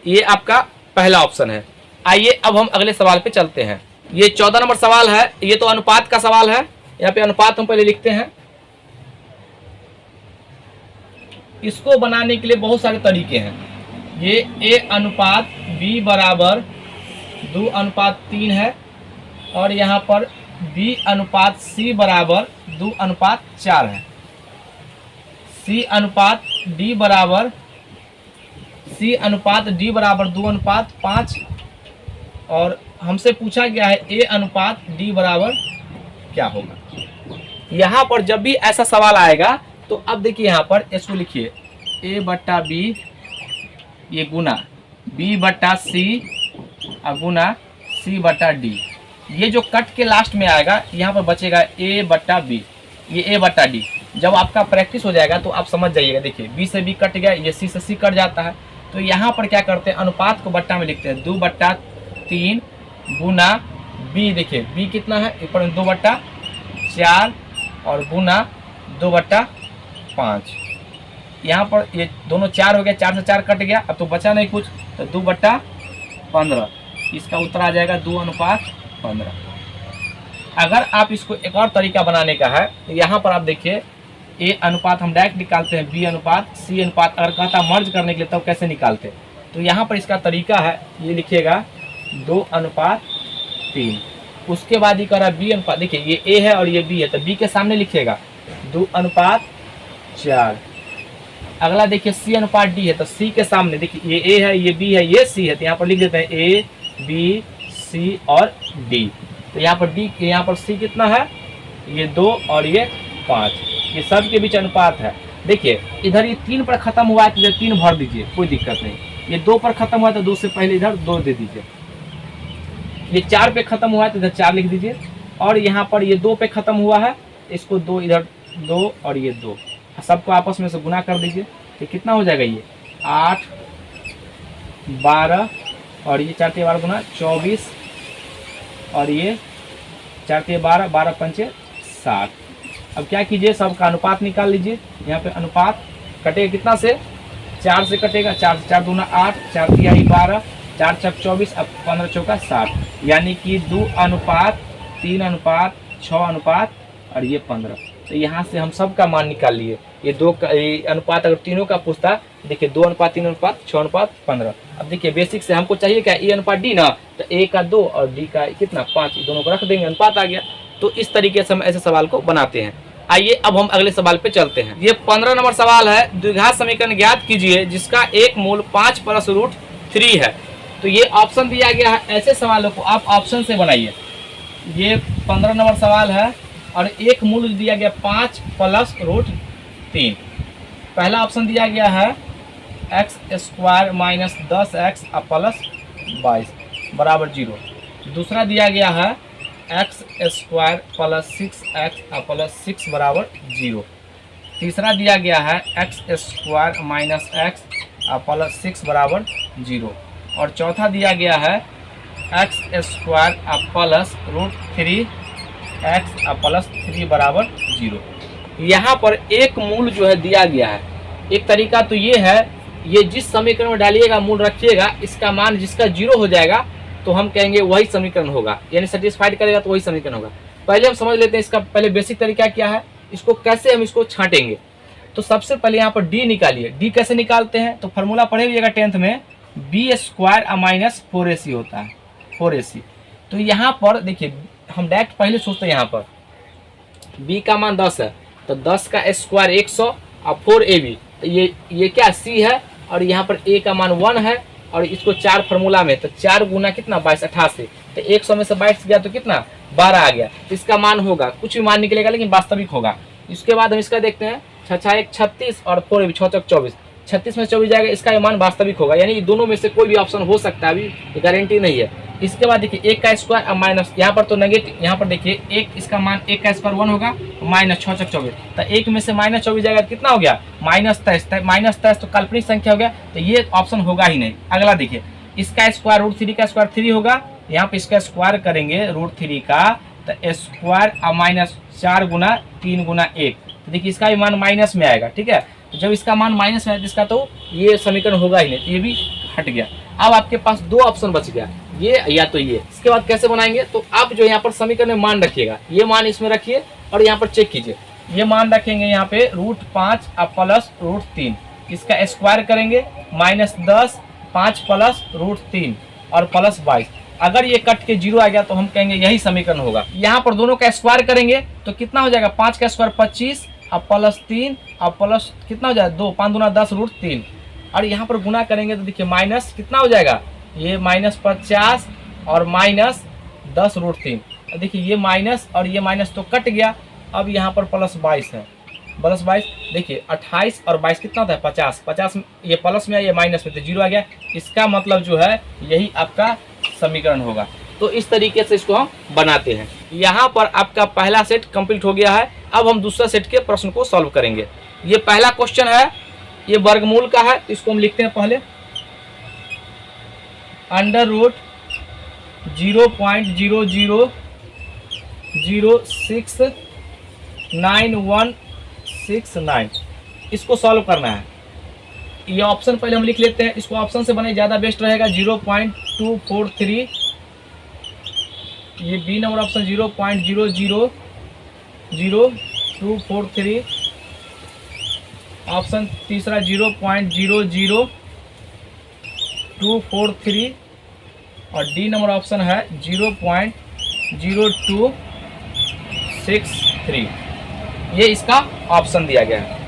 ये आपका पहला ऑप्शन है। आइए अब हम अगले सवाल पे चलते हैं। ये 14 नंबर सवाल है, ये तो अनुपात का सवाल है। यहाँ पे अनुपात हम पहले लिखते हैं। इसको बनाने के लिए बहुत सारे तरीके हैं। ये A अनुपात B बराबर 2:3 है और यहाँ पर B अनुपात C बराबर 2:4 है। C अनुपात D बराबर 2:5 और हमसे पूछा गया है A अनुपात D बराबर क्या होगा। यहाँ पर जब भी ऐसा सवाल आएगा तो अब देखिए यहाँ पर इसको लिखिए A/B ये गुना B/C गुना C/D। ये जो कट के लास्ट में आएगा यहाँ पर बचेगा A/B, ये A/D। जब आपका प्रैक्टिस हो जाएगा तो आप समझ जाइएगा। देखिए B से B कट गया, ये C से C कट जाता है। तो यहाँ पर क्या करते हैं, अनुपात को बट्टा में लिखते हैं 2/3 गुना B। देखिए B कितना है, ऊपर 2/4 और गुना 2/5। यहाँ पर ये दोनों 4 हो गया, 4 से 4 कट गया, अब तो बचा नहीं कुछ, तो 2/15। इसका उत्तर आ जाएगा 2:15। अगर आप इसको एक और तरीका बनाने का है, यहाँ पर आप देखिए A अनुपात हम डायरेक्ट निकालते हैं, B अनुपात C अनुपात। अगर कहता मर्ज करने के लिए तब कैसे निकालते, तो यहाँ पर इसका तरीका है, ये लिखिएगा 2:3। उसके बाद ही कह रहा B अनुपात, देखिए ये A है और ये B है, तो B के सामने लिखिएगा 2:4। अगला देखिए C अनुपात D है, तो C के सामने देखिए ये A है, ये B है, ये C है, तो यहाँ पर लिख देते हैं A B C और D। तो यहाँ पर D, यहाँ पर C कितना है, ये 2 और ये 5, ये सब के बीच अनुपात है। देखिए इधर ये 3 पर खत्म हुआ है तो इधर 3 भर दीजिए, कोई दिक्कत नहीं। ये 2 पर खत्म हुआ है तो 2 से पहले इधर 2 दे दीजिए। ये 4 पे खत्म हुआ है तो इधर 4 लिख दीजिए। और यहाँ पर ये 2 पे खत्म हुआ है, इसको 2 इधर 2 और ये 2, सबको आपस में से गुना कर दीजिए। तो कितना हो जाएगा, ये 8 12 और ये 4 12 गुना 24 और ये 4 12 12 पंचे 60। अब क्या कीजिए, सबका अनुपात निकाल लीजिए। यहाँ पे अनुपात कटेगा कितना से, 4 से कटेगा, 4 से 4 दूना 8, 4 3 12, 4 4 24, अब 15 चौका 60, यानी कि 2:3:6 और ये 15। तो यहाँ से हम सब का मान निकाल लिए। ये 2 का अनुपात अगर तीनों का पूछता, देखिए 2:3:6:15। अब देखिए बेसिक से हमको चाहिए क्या, A/D ना, तो A का 2 और D का कितना 5, दोनों को रख देंगे, अनुपात आ गया। तो इस तरीके से हम ऐसे सवाल को बनाते हैं। आइए अब हम अगले सवाल पे चलते हैं। ये 15 नंबर सवाल है, द्विघात समीकरण ज्ञात कीजिए जिसका एक मूल 5 + √3 है। तो ये ऑप्शन दिया गया है, ऐसे सवालों को आप ऑप्शन से बनाइए। ये 15 नंबर सवाल है और एक मूल दिया गया 5 + √3। पहला ऑप्शन दिया गया है x² - 10x + 22 बराबर 0। दूसरा दिया गया है x² + 6x + 6 बराबर 0। तीसरा दिया गया है x² - x + 6 बराबर 0। और चौथा दिया गया है x² + √3x + 3 बराबर 0। यहाँ पर एक मूल जो है दिया गया है। एक तरीका तो ये है, ये जिस समीकरण में डालिएगा मूल रखिएगा, इसका मान जिसका 0 हो जाएगा तो हम कहेंगे वही समीकरण होगा, यानी सेटिस्फाइड करेगा तो वही समीकरण होगा। पहले हम समझ लेते हैं इसका पहले बेसिक तरीका क्या है, इसको कैसे हम इसको छांटेंगे। तो सबसे पहले यहाँ पर D निकालिए। D कैसे निकालते हैं, तो फार्मूला पढ़े हुइएगा 10th में, B² - 4AC होता है, 4AC। तो यहाँ पर देखिए हम डायरेक्ट पहले सोचते हैं यहाँ पर b का मान 10 है तो 10 का स्क्वायर 100 और 4ab, ये क्या c है और यहाँ पर a का मान 1 है और इसको 4 फार्मूला में तो 4 गुना कितना 22 88, तो 100 में से 22 गया तो कितना 12 आ गया, तो इसका मान होगा कुछ भी मान निकलेगा लेकिन वास्तविक होगा। इसके बाद हम इसका देखते हैं 6 1 36 और 4 6 24, 36 में 24 जाएगा, इसका मान वास्तविक होगा, यानी दोनों में से कोई भी ऑप्शन हो सकता है, अभी गारंटी नहीं है। इसके बाद देखिए 1 का स्क्वायर अब माइनस, यहाँ पर तो नेगेटिव, यहाँ पर देखिए 1 इसका मान 1 का स्क्वायर 1 होगा माइनस 6 6 24, तो 1 में से माइनस 24 जाएगा कितना हो गया -23, तो काल्पनिक संख्या हो गया, तो ये ऑप्शन होगा ही नहीं। अगला देखिए इसका स्क्वायर √3 का स्क्वायर 3 होगा, यहाँ पे इसका स्क्वायर करेंगे √3 का तो स्क्वायर अब माइनस 4 गुना 3 गुना 1, तो देखिए इसका भी मान माइनस में आएगा, ठीक है। तो जब इसका मान माइनस में आएगा इसका तो ये समीकरण होगा ही नहीं, तो ये भी हट गया। अब आपके पास दो ऑप्शन बच गया, ये या तो ये। इसके बाद कैसे बनाएंगे, तो आप जो यहाँ पर समीकरण में मान रखिएगा, ये मान इसमें रखिए और यहाँ पर चेक कीजिए, ये मान रखेंगे यहाँ पे √5 अब प्लस √3, इसका स्क्वायर करेंगे -10 5 प्लस √3 और प्लस 22। अगर ये कट के 0 आ गया तो हम कहेंगे यही समीकरण होगा। यहाँ पर दोनों का स्क्वायर करेंगे तो कितना हो जाएगा 5 का स्क्वायर 25 अब प्लस 3 अब प्लस कितना हो जाएगा 2 5 दूना 10 √3, और यहाँ पर गुना करेंगे तो देखिए माइनस कितना हो जाएगा, ये -50 और -10 √3, देखिए ये माइनस और ये माइनस तो कट गया। अब यहाँ पर प्लस 22 है, प्लस 22 देखिए 28 और 22 कितना होता है 50, 50 ये प्लस में ये माइनस में तो 0 आ गया, इसका मतलब जो है यही आपका समीकरण होगा। तो इस तरीके से इसको हम बनाते हैं। यहाँ पर आपका पहला सेट कंप्लीट हो गया है। अब हम दूसरा सेट के प्रश्न को सॉल्व करेंगे। ये पहला क्वेश्चन है, ये वर्गमूल का है, इसको हम लिखते हैं पहले √0.0006969, इसको सॉल्व करना है। ये ऑप्शन पहले हम लिख लेते हैं, इसको ऑप्शन से बने ज़्यादा बेस्ट रहेगा। 0.243, ये बी नंबर ऑप्शन 0.000243, ऑप्शन तीसरा 0.00243 और डी नंबर ऑप्शन है 0.0263, ये इसका ऑप्शन दिया गया है।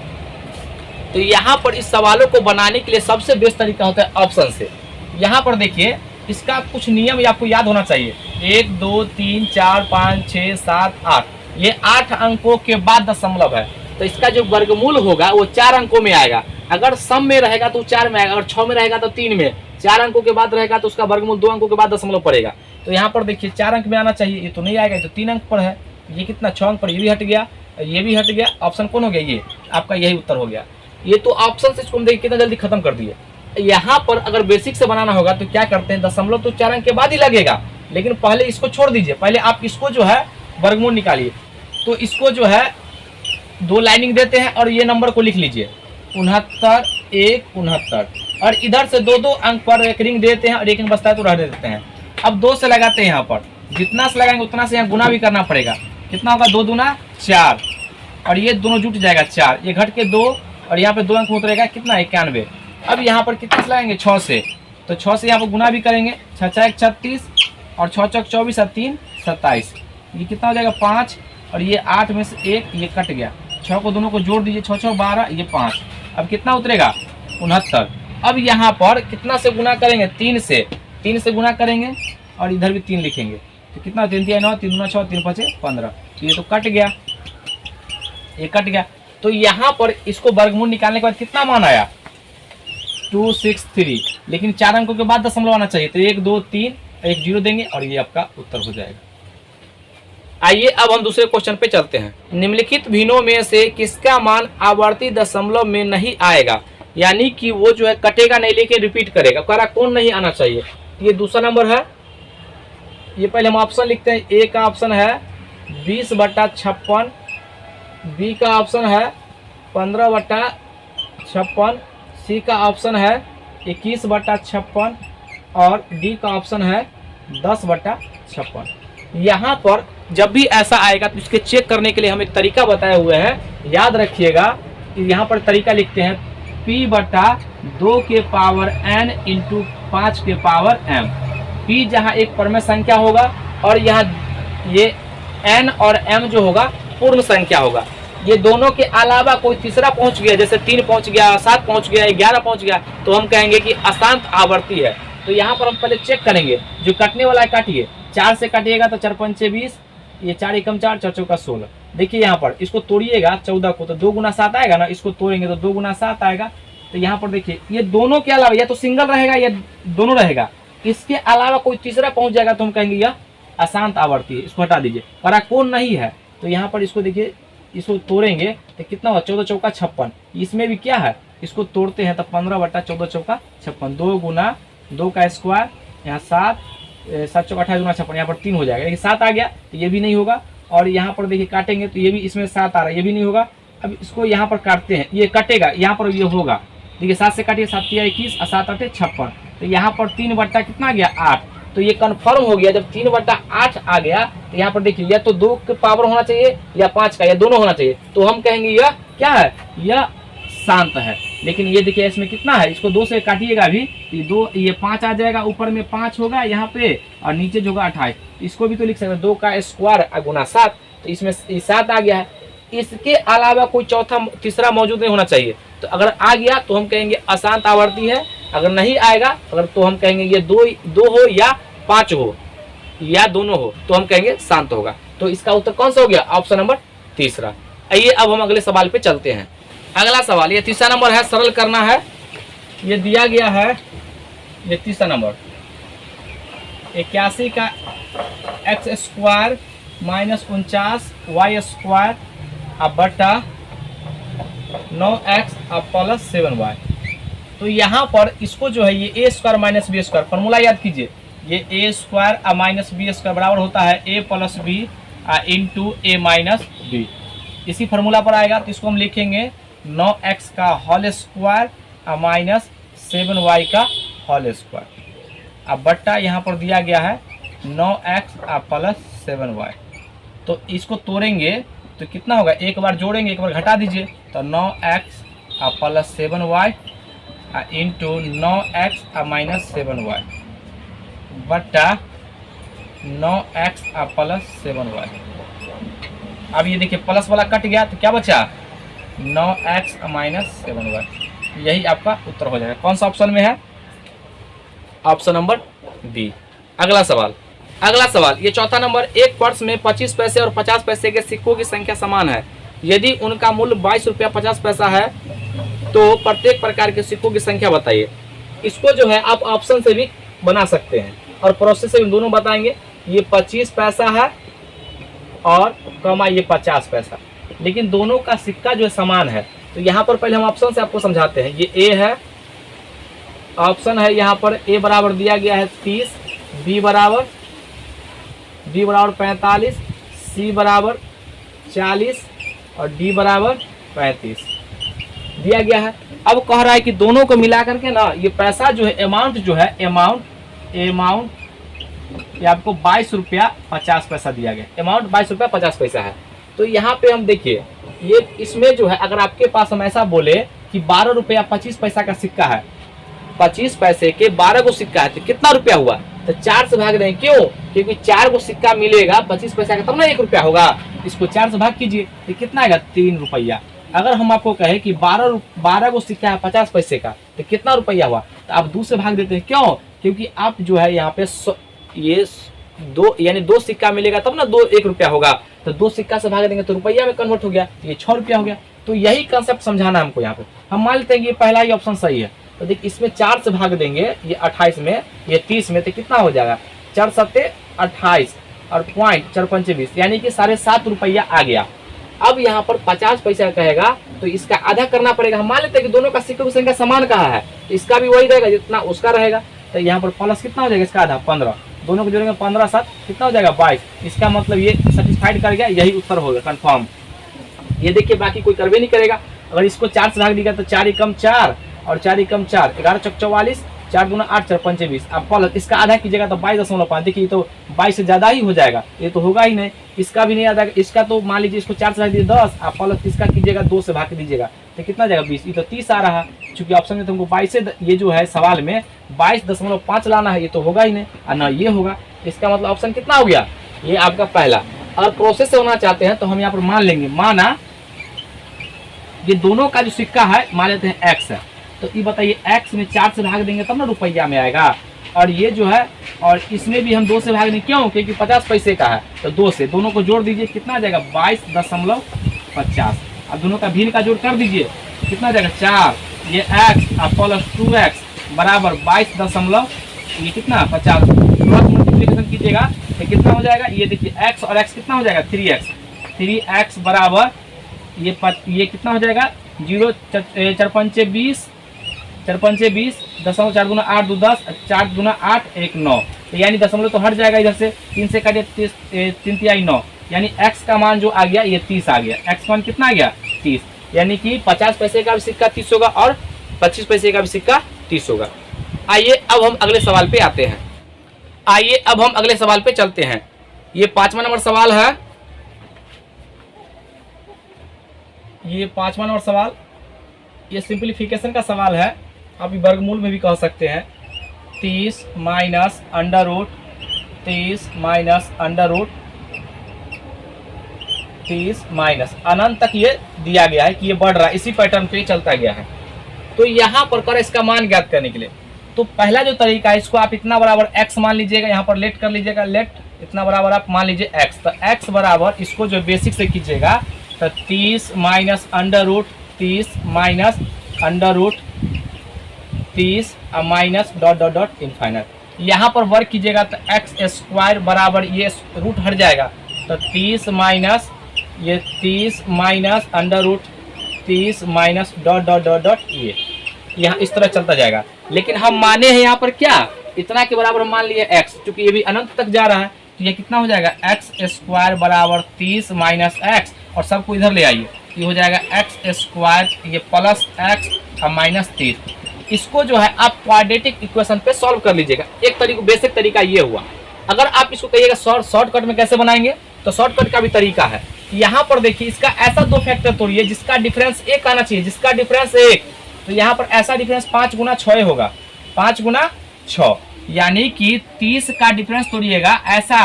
तो यहाँ पर इस सवालों को बनाने के लिए सबसे बेस्ट तरीका होता है ऑप्शन से। यहाँ पर देखिए इसका कुछ नियम आपको याद होना चाहिए, 1 2 3 4 5 6 7 8, ये 8 अंकों के बाद दशमलव है, तो इसका जो वर्गमूल होगा वो 4 अंकों में आएगा। अगर सम में रहेगा तो 4 में आएगा, अगर 6 में रहेगा तो 3 में, 4 अंकों के बाद रहेगा तो उसका वर्गमूल 2 अंकों के बाद दशमलव पड़ेगा। तो यहाँ पर देखिए 4 अंक में आना चाहिए, ये तो नहीं आएगा, तो 3 अंक पर है, ये कितना 6 अंक पर, ये भी हट गया, ये भी हट गया, ऑप्शन कौन हो गया, ये आपका यही उत्तर हो गया। ये तो ऑप्शन से इसको हम देखिए कितना जल्दी खत्म कर दिए। यहाँ पर अगर बेसिक से बनाना होगा तो क्या करते हैं, दशमलव तो 4 अंक के बाद ही लगेगा, लेकिन पहले इसको छोड़ दीजिए, पहले आप इसको जो है वर्गमूल निकालिए। तो इसको जो है 2 लाइनिंग देते हैं और ये नंबर को लिख लीजिए 69 1 69, और इधर से 2 2 अंक पर एक रिंग देते हैं और एक रिंग बचता है तो रह देते हैं। अब 2 से लगाते हैं, यहाँ पर जितना से लगाएंगे उतना से यहाँ गुना भी करना पड़ेगा, कितना होगा 2 दूना 4, और ये दोनों जुट जाएगा 4, ये घट के 2 और यहाँ पे 2 अंक उतरेगा कितना 91। अब यहाँ पर कितना से लगाएंगे 6 से, तो 6 से यहाँ पर गुना भी करेंगे, 6 6 1 36 और 6 6 24 और 3 27, ये कितना हो जाएगा 5, और ये 8 में से 1 ये कट गया, 6 को दोनों को जोड़ दीजिए, 6 6 12, ये 5, अब कितना उतरेगा 69। अब यहाँ पर कितना से गुना करेंगे 3 से गुना करेंगे और इधर भी 3 लिखेंगे, तो कितना 3 3 9 3 दूना 6 3 5 15, तो ये तो कट गया, ये कट गया। तो यहाँ पर इसको वर्गमूल निकालने के बाद कितना मान आया 263, लेकिन 4 अंकों के बाद दशमलव आना चाहिए, तो 1 2 3 1 0 देंगे और ये आपका उत्तर हो जाएगा। आइए अब हम दूसरे क्वेश्चन पे चलते हैं। निम्नलिखित भिन्नों में से किसका मान आवर्ती दशमलव में नहीं आएगा, यानी कि वो जो है कटेगा नहीं लेके रिपीट करेगा, करा कौन नहीं आना चाहिए। ये दूसरा नंबर है, ये पहले हम ऑप्शन लिखते हैं। ए का ऑप्शन है 20/56, बी का ऑप्शन है 15/56, सी का ऑप्शन है 21/56 और डी का ऑप्शन है 10/56। यहाँ पर जब भी ऐसा आएगा तो इसके चेक करने के लिए हम एक तरीका बताए हुए हैं, याद रखिएगा। यहाँ पर तरीका लिखते हैं p/2 के पावर n इंटू 5 के पावर m। p जहाँ एक परमेय संख्या होगा और यहाँ ये n और m जो होगा पूर्ण संख्या होगा। ये दोनों के अलावा कोई तीसरा पहुंच गया, जैसे 3 पहुंच गया, 7 पहुंच गया, 11 पहुंच गया, तो हम कहेंगे कि अशांत आवर्ती है। तो यहाँ पर हम पहले चेक करेंगे, जो कटने वाला है काटिए, 4 से काटिएगा तो 4 पंचे 20, ये 4 एकम 4, 4 चौका 16। देखिए यहाँ पर इसको तोड़िएगा 14 को, तो 2 गुना 7 आएगा ना, इसको तोड़ेंगे तो 2 गुना 7 आएगा। तो यहाँ पर देखिए ये दोनों के अलावा या तो सिंगल रहेगा या दोनों रहेगा, इसके अलावा कोई तीसरा पहुंच जाएगा तो हम कहेंगे यह अशांत आवर्ती है। इसको हटा दीजिए, पराकोण नहीं है। तो यहाँ पर इसको देखिए, इसको तोड़ेंगे तो कितना हुआ, 14 चौका 56। इसमें भी क्या है, इसको तोड़ते हैं तो 15 बटा 14 चौका 56, 2 गुना 2 का स्क्वायर, यहाँ 7, 7 चौका 28 गुना 56, यहाँ पर 3 हो जाएगा। देखिए 7 आ गया तो ये भी नहीं होगा। और यहाँ पर देखिए काटेंगे तो ये भी, इसमें 7 आ रहा है, ये भी नहीं होगा। अब इसको यहाँ पर काटते हैं, ये कटेगा, यहाँ पर ये होगा। देखिए 7 से काटिए, 7 तिया 21 और 7 8 56, तो यहाँ पर 3 बट्टा कितना आ गया, 8। तो ये कन्फर्म हो गया। जब 3 बट्टा 8 आ गया तो यहाँ पर देखिए या तो 2 के पावर होना चाहिए या 5 का, या दोनों होना चाहिए। तो हम कहेंगे यह क्या है, यह शांत है। लेकिन ये देखिए इसमें कितना है, इसको 2 से काटिएगा भी तो ये 5 आ जाएगा, ऊपर में 5 होगा यहाँ पे और नीचे जो होगा 28। इसको भी तो लिख सकते हैं 2 का स्क्वायर गुना 7, तो इसमें 7 आ गया है। इसके अलावा कोई तीसरा मौजूद नहीं होना चाहिए। तो अगर आ गया तो हम कहेंगे अशांत आवर्ती है, अगर नहीं आएगा अगर तो हम कहेंगे ये 2 हो या 5 हो या दोनों हो तो हम कहेंगे शांत होगा। तो इसका उत्तर कौन सा हो गया, ऑप्शन नंबर तीसरा। आइए अब हम अगले सवाल पे चलते हैं। अगला सवाल, ये तीसरा नंबर है, सरल करना है। ये दिया गया है, ये तीसरा नंबर 81 का x square minus 49 y square अब बटा 9x अब प्लस 7y। तो यहाँ पर इसको जो है ये a square minus B square, formula याद कीजिए, ये a स्क्वायर और माइनस बी स्क्वायर बराबर होता है a plus B into a minus B. इसी फार्मूला पर आएगा। तो इसको हम लिखेंगे 9x का होल स्क्वायर और माइनस 7y का होल स्क्वायर अब बट्टा यहाँ पर दिया गया है 9x और प्लस 7y। तो इसको तोड़ेंगे तो कितना होगा, एक बार जोड़ेंगे एक बार घटा दीजिए, तो 9x और प्लस 7y इंटू 9x और माइनस 7y बट्टा 9x और प्लस 7y। अब ये देखिए प्लस वाला कट गया तो क्या बचा, 9x और माइनस 7y। यही आपका उत्तर हो जाएगा। कौन सा ऑप्शन में है, ऑप्शन नंबर बी। अगला सवाल, ये चौथा नंबर, एक पर्स में 25 पैसे और 50 पैसे के सिक्कों की संख्या समान है। यदि उनका मूल्य 22 रुपया 50 पैसा है तो प्रत्येक प्रकार के सिक्कों की संख्या बताइए। इसको जो है आप ऑप्शन से भी बना सकते हैं और प्रोसेस से भी दोनों बताएंगे। ये 25 पैसा है और कमा ये 50 पैसा, लेकिन दोनों का सिक्का जो है समान है। तो यहाँ पर पहले हम ऑप्शन से आपको समझाते हैं। ये ए है, ऑप्शन है यहाँ पर ए बराबर दिया गया है 30, बी बराबर 45, सी बराबर 40 और डी बराबर 35 दिया गया है। अब कह रहा है कि दोनों को मिला करके ना ये पैसा जो है, अमाउंट जो है, अमाउंट ये आपको 22 रुपया 50 पैसा दिया गया। अमाउंट 22 रुपया 50 पैसा है। तो यहाँ पे हम देखिए, ये इसमें जो है अगर आपके पास हम ऐसा बोले कि 12 रुपया 25 पैसा का सिक्का है, 25 पैसे के 12 को सिक्का है, तो कितना रुपया हुआ, तो 4 से भाग दें। क्यों, क्योंकि 4 को सिक्का मिलेगा 25 पैसा का, तब ना 1 रुपया होगा। इसको 4 से भाग कीजिए तो कितना आएगा, 3 रुपया। अगर हम आपको कहे कि 12 को सिक्का है 50 पैसे का, तो कितना रुपया हुआ, तो आप 2 से भाग देते हैं। क्यों, क्योंकि आप जो है यहाँ पे ये 2 यानी 2 सिक्का मिलेगा तब ना 1 रुपया होगा, तो 2 सिक्का से भाग देंगे तो रुपया में कन्वर्ट हो गया, ये 6 रुपया हो गया। तो यही कंसेप्ट समझाना हमको यहाँ पे। हम मान लेते हैं कि ये पहला ही ऑप्शन सही है। तो देखिए इसमें 4 से भाग देंगे, ये 28 में, ये 30 में, तो कितना हो जाएगा, 4 सत्ते 28 और पॉइंट 4 पंचे 20, यानी कि 7.5 रुपया आ गया। अब यहाँ पर 50 पैसा कहेगा तो इसका आधा करना पड़ेगा। हम मान लेते हैं कि दोनों का सिक्कों की संख्या समान कहा है, तो इसका भी वही रहेगा जितना उसका रहेगा। तो यहाँ पर प्लस कितना हो जाएगा, इसका आधा 15, दोनों को जोड़ेंगे 15 7 कितना हो जाएगा 22। इसका मतलब ये सेटिस्फाइड कर गया, यही उत्तर होगा कंफर्म। ये देखिए बाकी कोई करवे नहीं करेगा। अगर इसको 4 से भाग दिया तो 4 एकम 4 और 4 एकम 4, 11 चौक 44, 4 दूना 8, 4 पंचे 20। अब प्लस इसका आधा कीजिएगा तो 22.5। देखिए तो 22 से ज़्यादा ही हो जाएगा, ये तो होगा ही नहीं। इसका भी नहीं आ जाएगा, इसका तो मान लीजिए इसको 4 से भाग दीजिए 10, आप प्लस इसका कीजिएगा 2 से भाग दीजिएगा तो कितना जाएगा 20। ये तो 30 आ रहा, चूंकि ऑप्शन में तुमको 22 से, ये जो है सवाल में 22.5 लाना है, ये तो होगा ही नहीं और ना ये होगा। इसका मतलब ऑप्शन कितना हो गया, ये आपका पहला। अगर प्रोसेस से होना चाहते हैं तो हम यहाँ पर मान लेंगे, माना ये दोनों का जो सिक्का है मान लेते हैं एक्स है, तो ये बताइए एक्स में 4 से भाग देंगे तब ना रुपया में आएगा, और ये जो है और इसमें भी हम 2 से भाग देंगे, क्यों? क्योंकि 50 पैसे का है, तो 2 से दोनों को जोड़ दीजिए, कितना आ जाएगा 22.50। अब दोनों का भिन्न का जोड़ कर दीजिए, कितना आ जाएगा 4, ये एक्स और प्लस 2x बराबर 22 ये कितना 50। क्रॉस मल्टीप्लिकेशन कीजिएगा तो कितना हो जाएगा, ये देखिए x और x कितना हो जाएगा 3x बराबर ये कितना हो जाएगा 0 4 5 20 4 5 20 दशमलव 4 दूना 8 2 10 4 दूना 8 1 9, तो यानी दशमलव तो हट जाएगा इधर से, 3 से काटिए 3 3 9, यानी x का मान जो आ गया ये 30 आ गया। x मान कितना आ गया 30, यानी कि 50 पैसे का भी सिक्का 30 होगा और 25 पैसे का भी सिक्का 30 होगा। आइए अब हम अगले सवाल पे आते हैं, आइए अब हम अगले सवाल पे चलते हैं। ये 5वां नंबर सवाल है, ये 5वां नंबर सवाल, ये सिंप्लीफिकेशन का सवाल है, आप वर्गमूल में भी कह सकते हैं। 30 minus under root 30 minus under root 30 minus अनंत तक ये दिया गया है कि ये बढ़ रहा है, इसी पैटर्न पे चलता गया है। तो यहाँ पर कर इसका मान ज्ञात करने के लिए, तो पहला जो तरीका है, इसको आप इतना बराबर x मान लीजिएगा, यहाँ पर लेट कर लीजिएगा, लेट इतना बराबर आप मान लीजिए x, तो x बराबर इसको जो बेसिक से कीजिएगा तो 30 minus under root 30 minus under root 30 minus dot dot dot infinite. यहाँ पर वर्क कीजिएगा तो एक्स स्क्वायर बराबर ये रूट हट जाएगा, तो 30 माइनस ये 30 minus under root 30 minus dot dot dot dot ये यहाँ इस तरह चलता जाएगा। लेकिन हम माने हैं यहाँ पर क्या, इतना के बराबर हम मान लिए x, क्योंकि ये भी अनंत तक जा रहा है, तो ये कितना हो जाएगा एक्स स्क्वायर बराबर 30 माइनस एक्स, और सबको इधर ले आइए, ये हो जाएगा एक्स स्क्वायर ये प्लस एक्स और माइनस 30। इसको जो है आप क्वाड्रेटिक इक्वेशन पे सॉल्व कर लीजिएगा। एक तरीका बेसिक तरीका ये हुआ। अगर आप इसको कहिएगा शॉर्टकट में कैसे बनाएंगे, तो शॉर्टकट का भी तरीका है। यहाँ पर देखिए इसका ऐसा 2 फैक्टर तोड़िए जिसका डिफरेंस 1 आना चाहिए, जिसका डिफरेंस 1, तो यहाँ पर ऐसा डिफरेंस 5 गुना 6 होगा, 5 गुना 6, यानी कि 30 का डिफरेंस तोड़िएगा ऐसा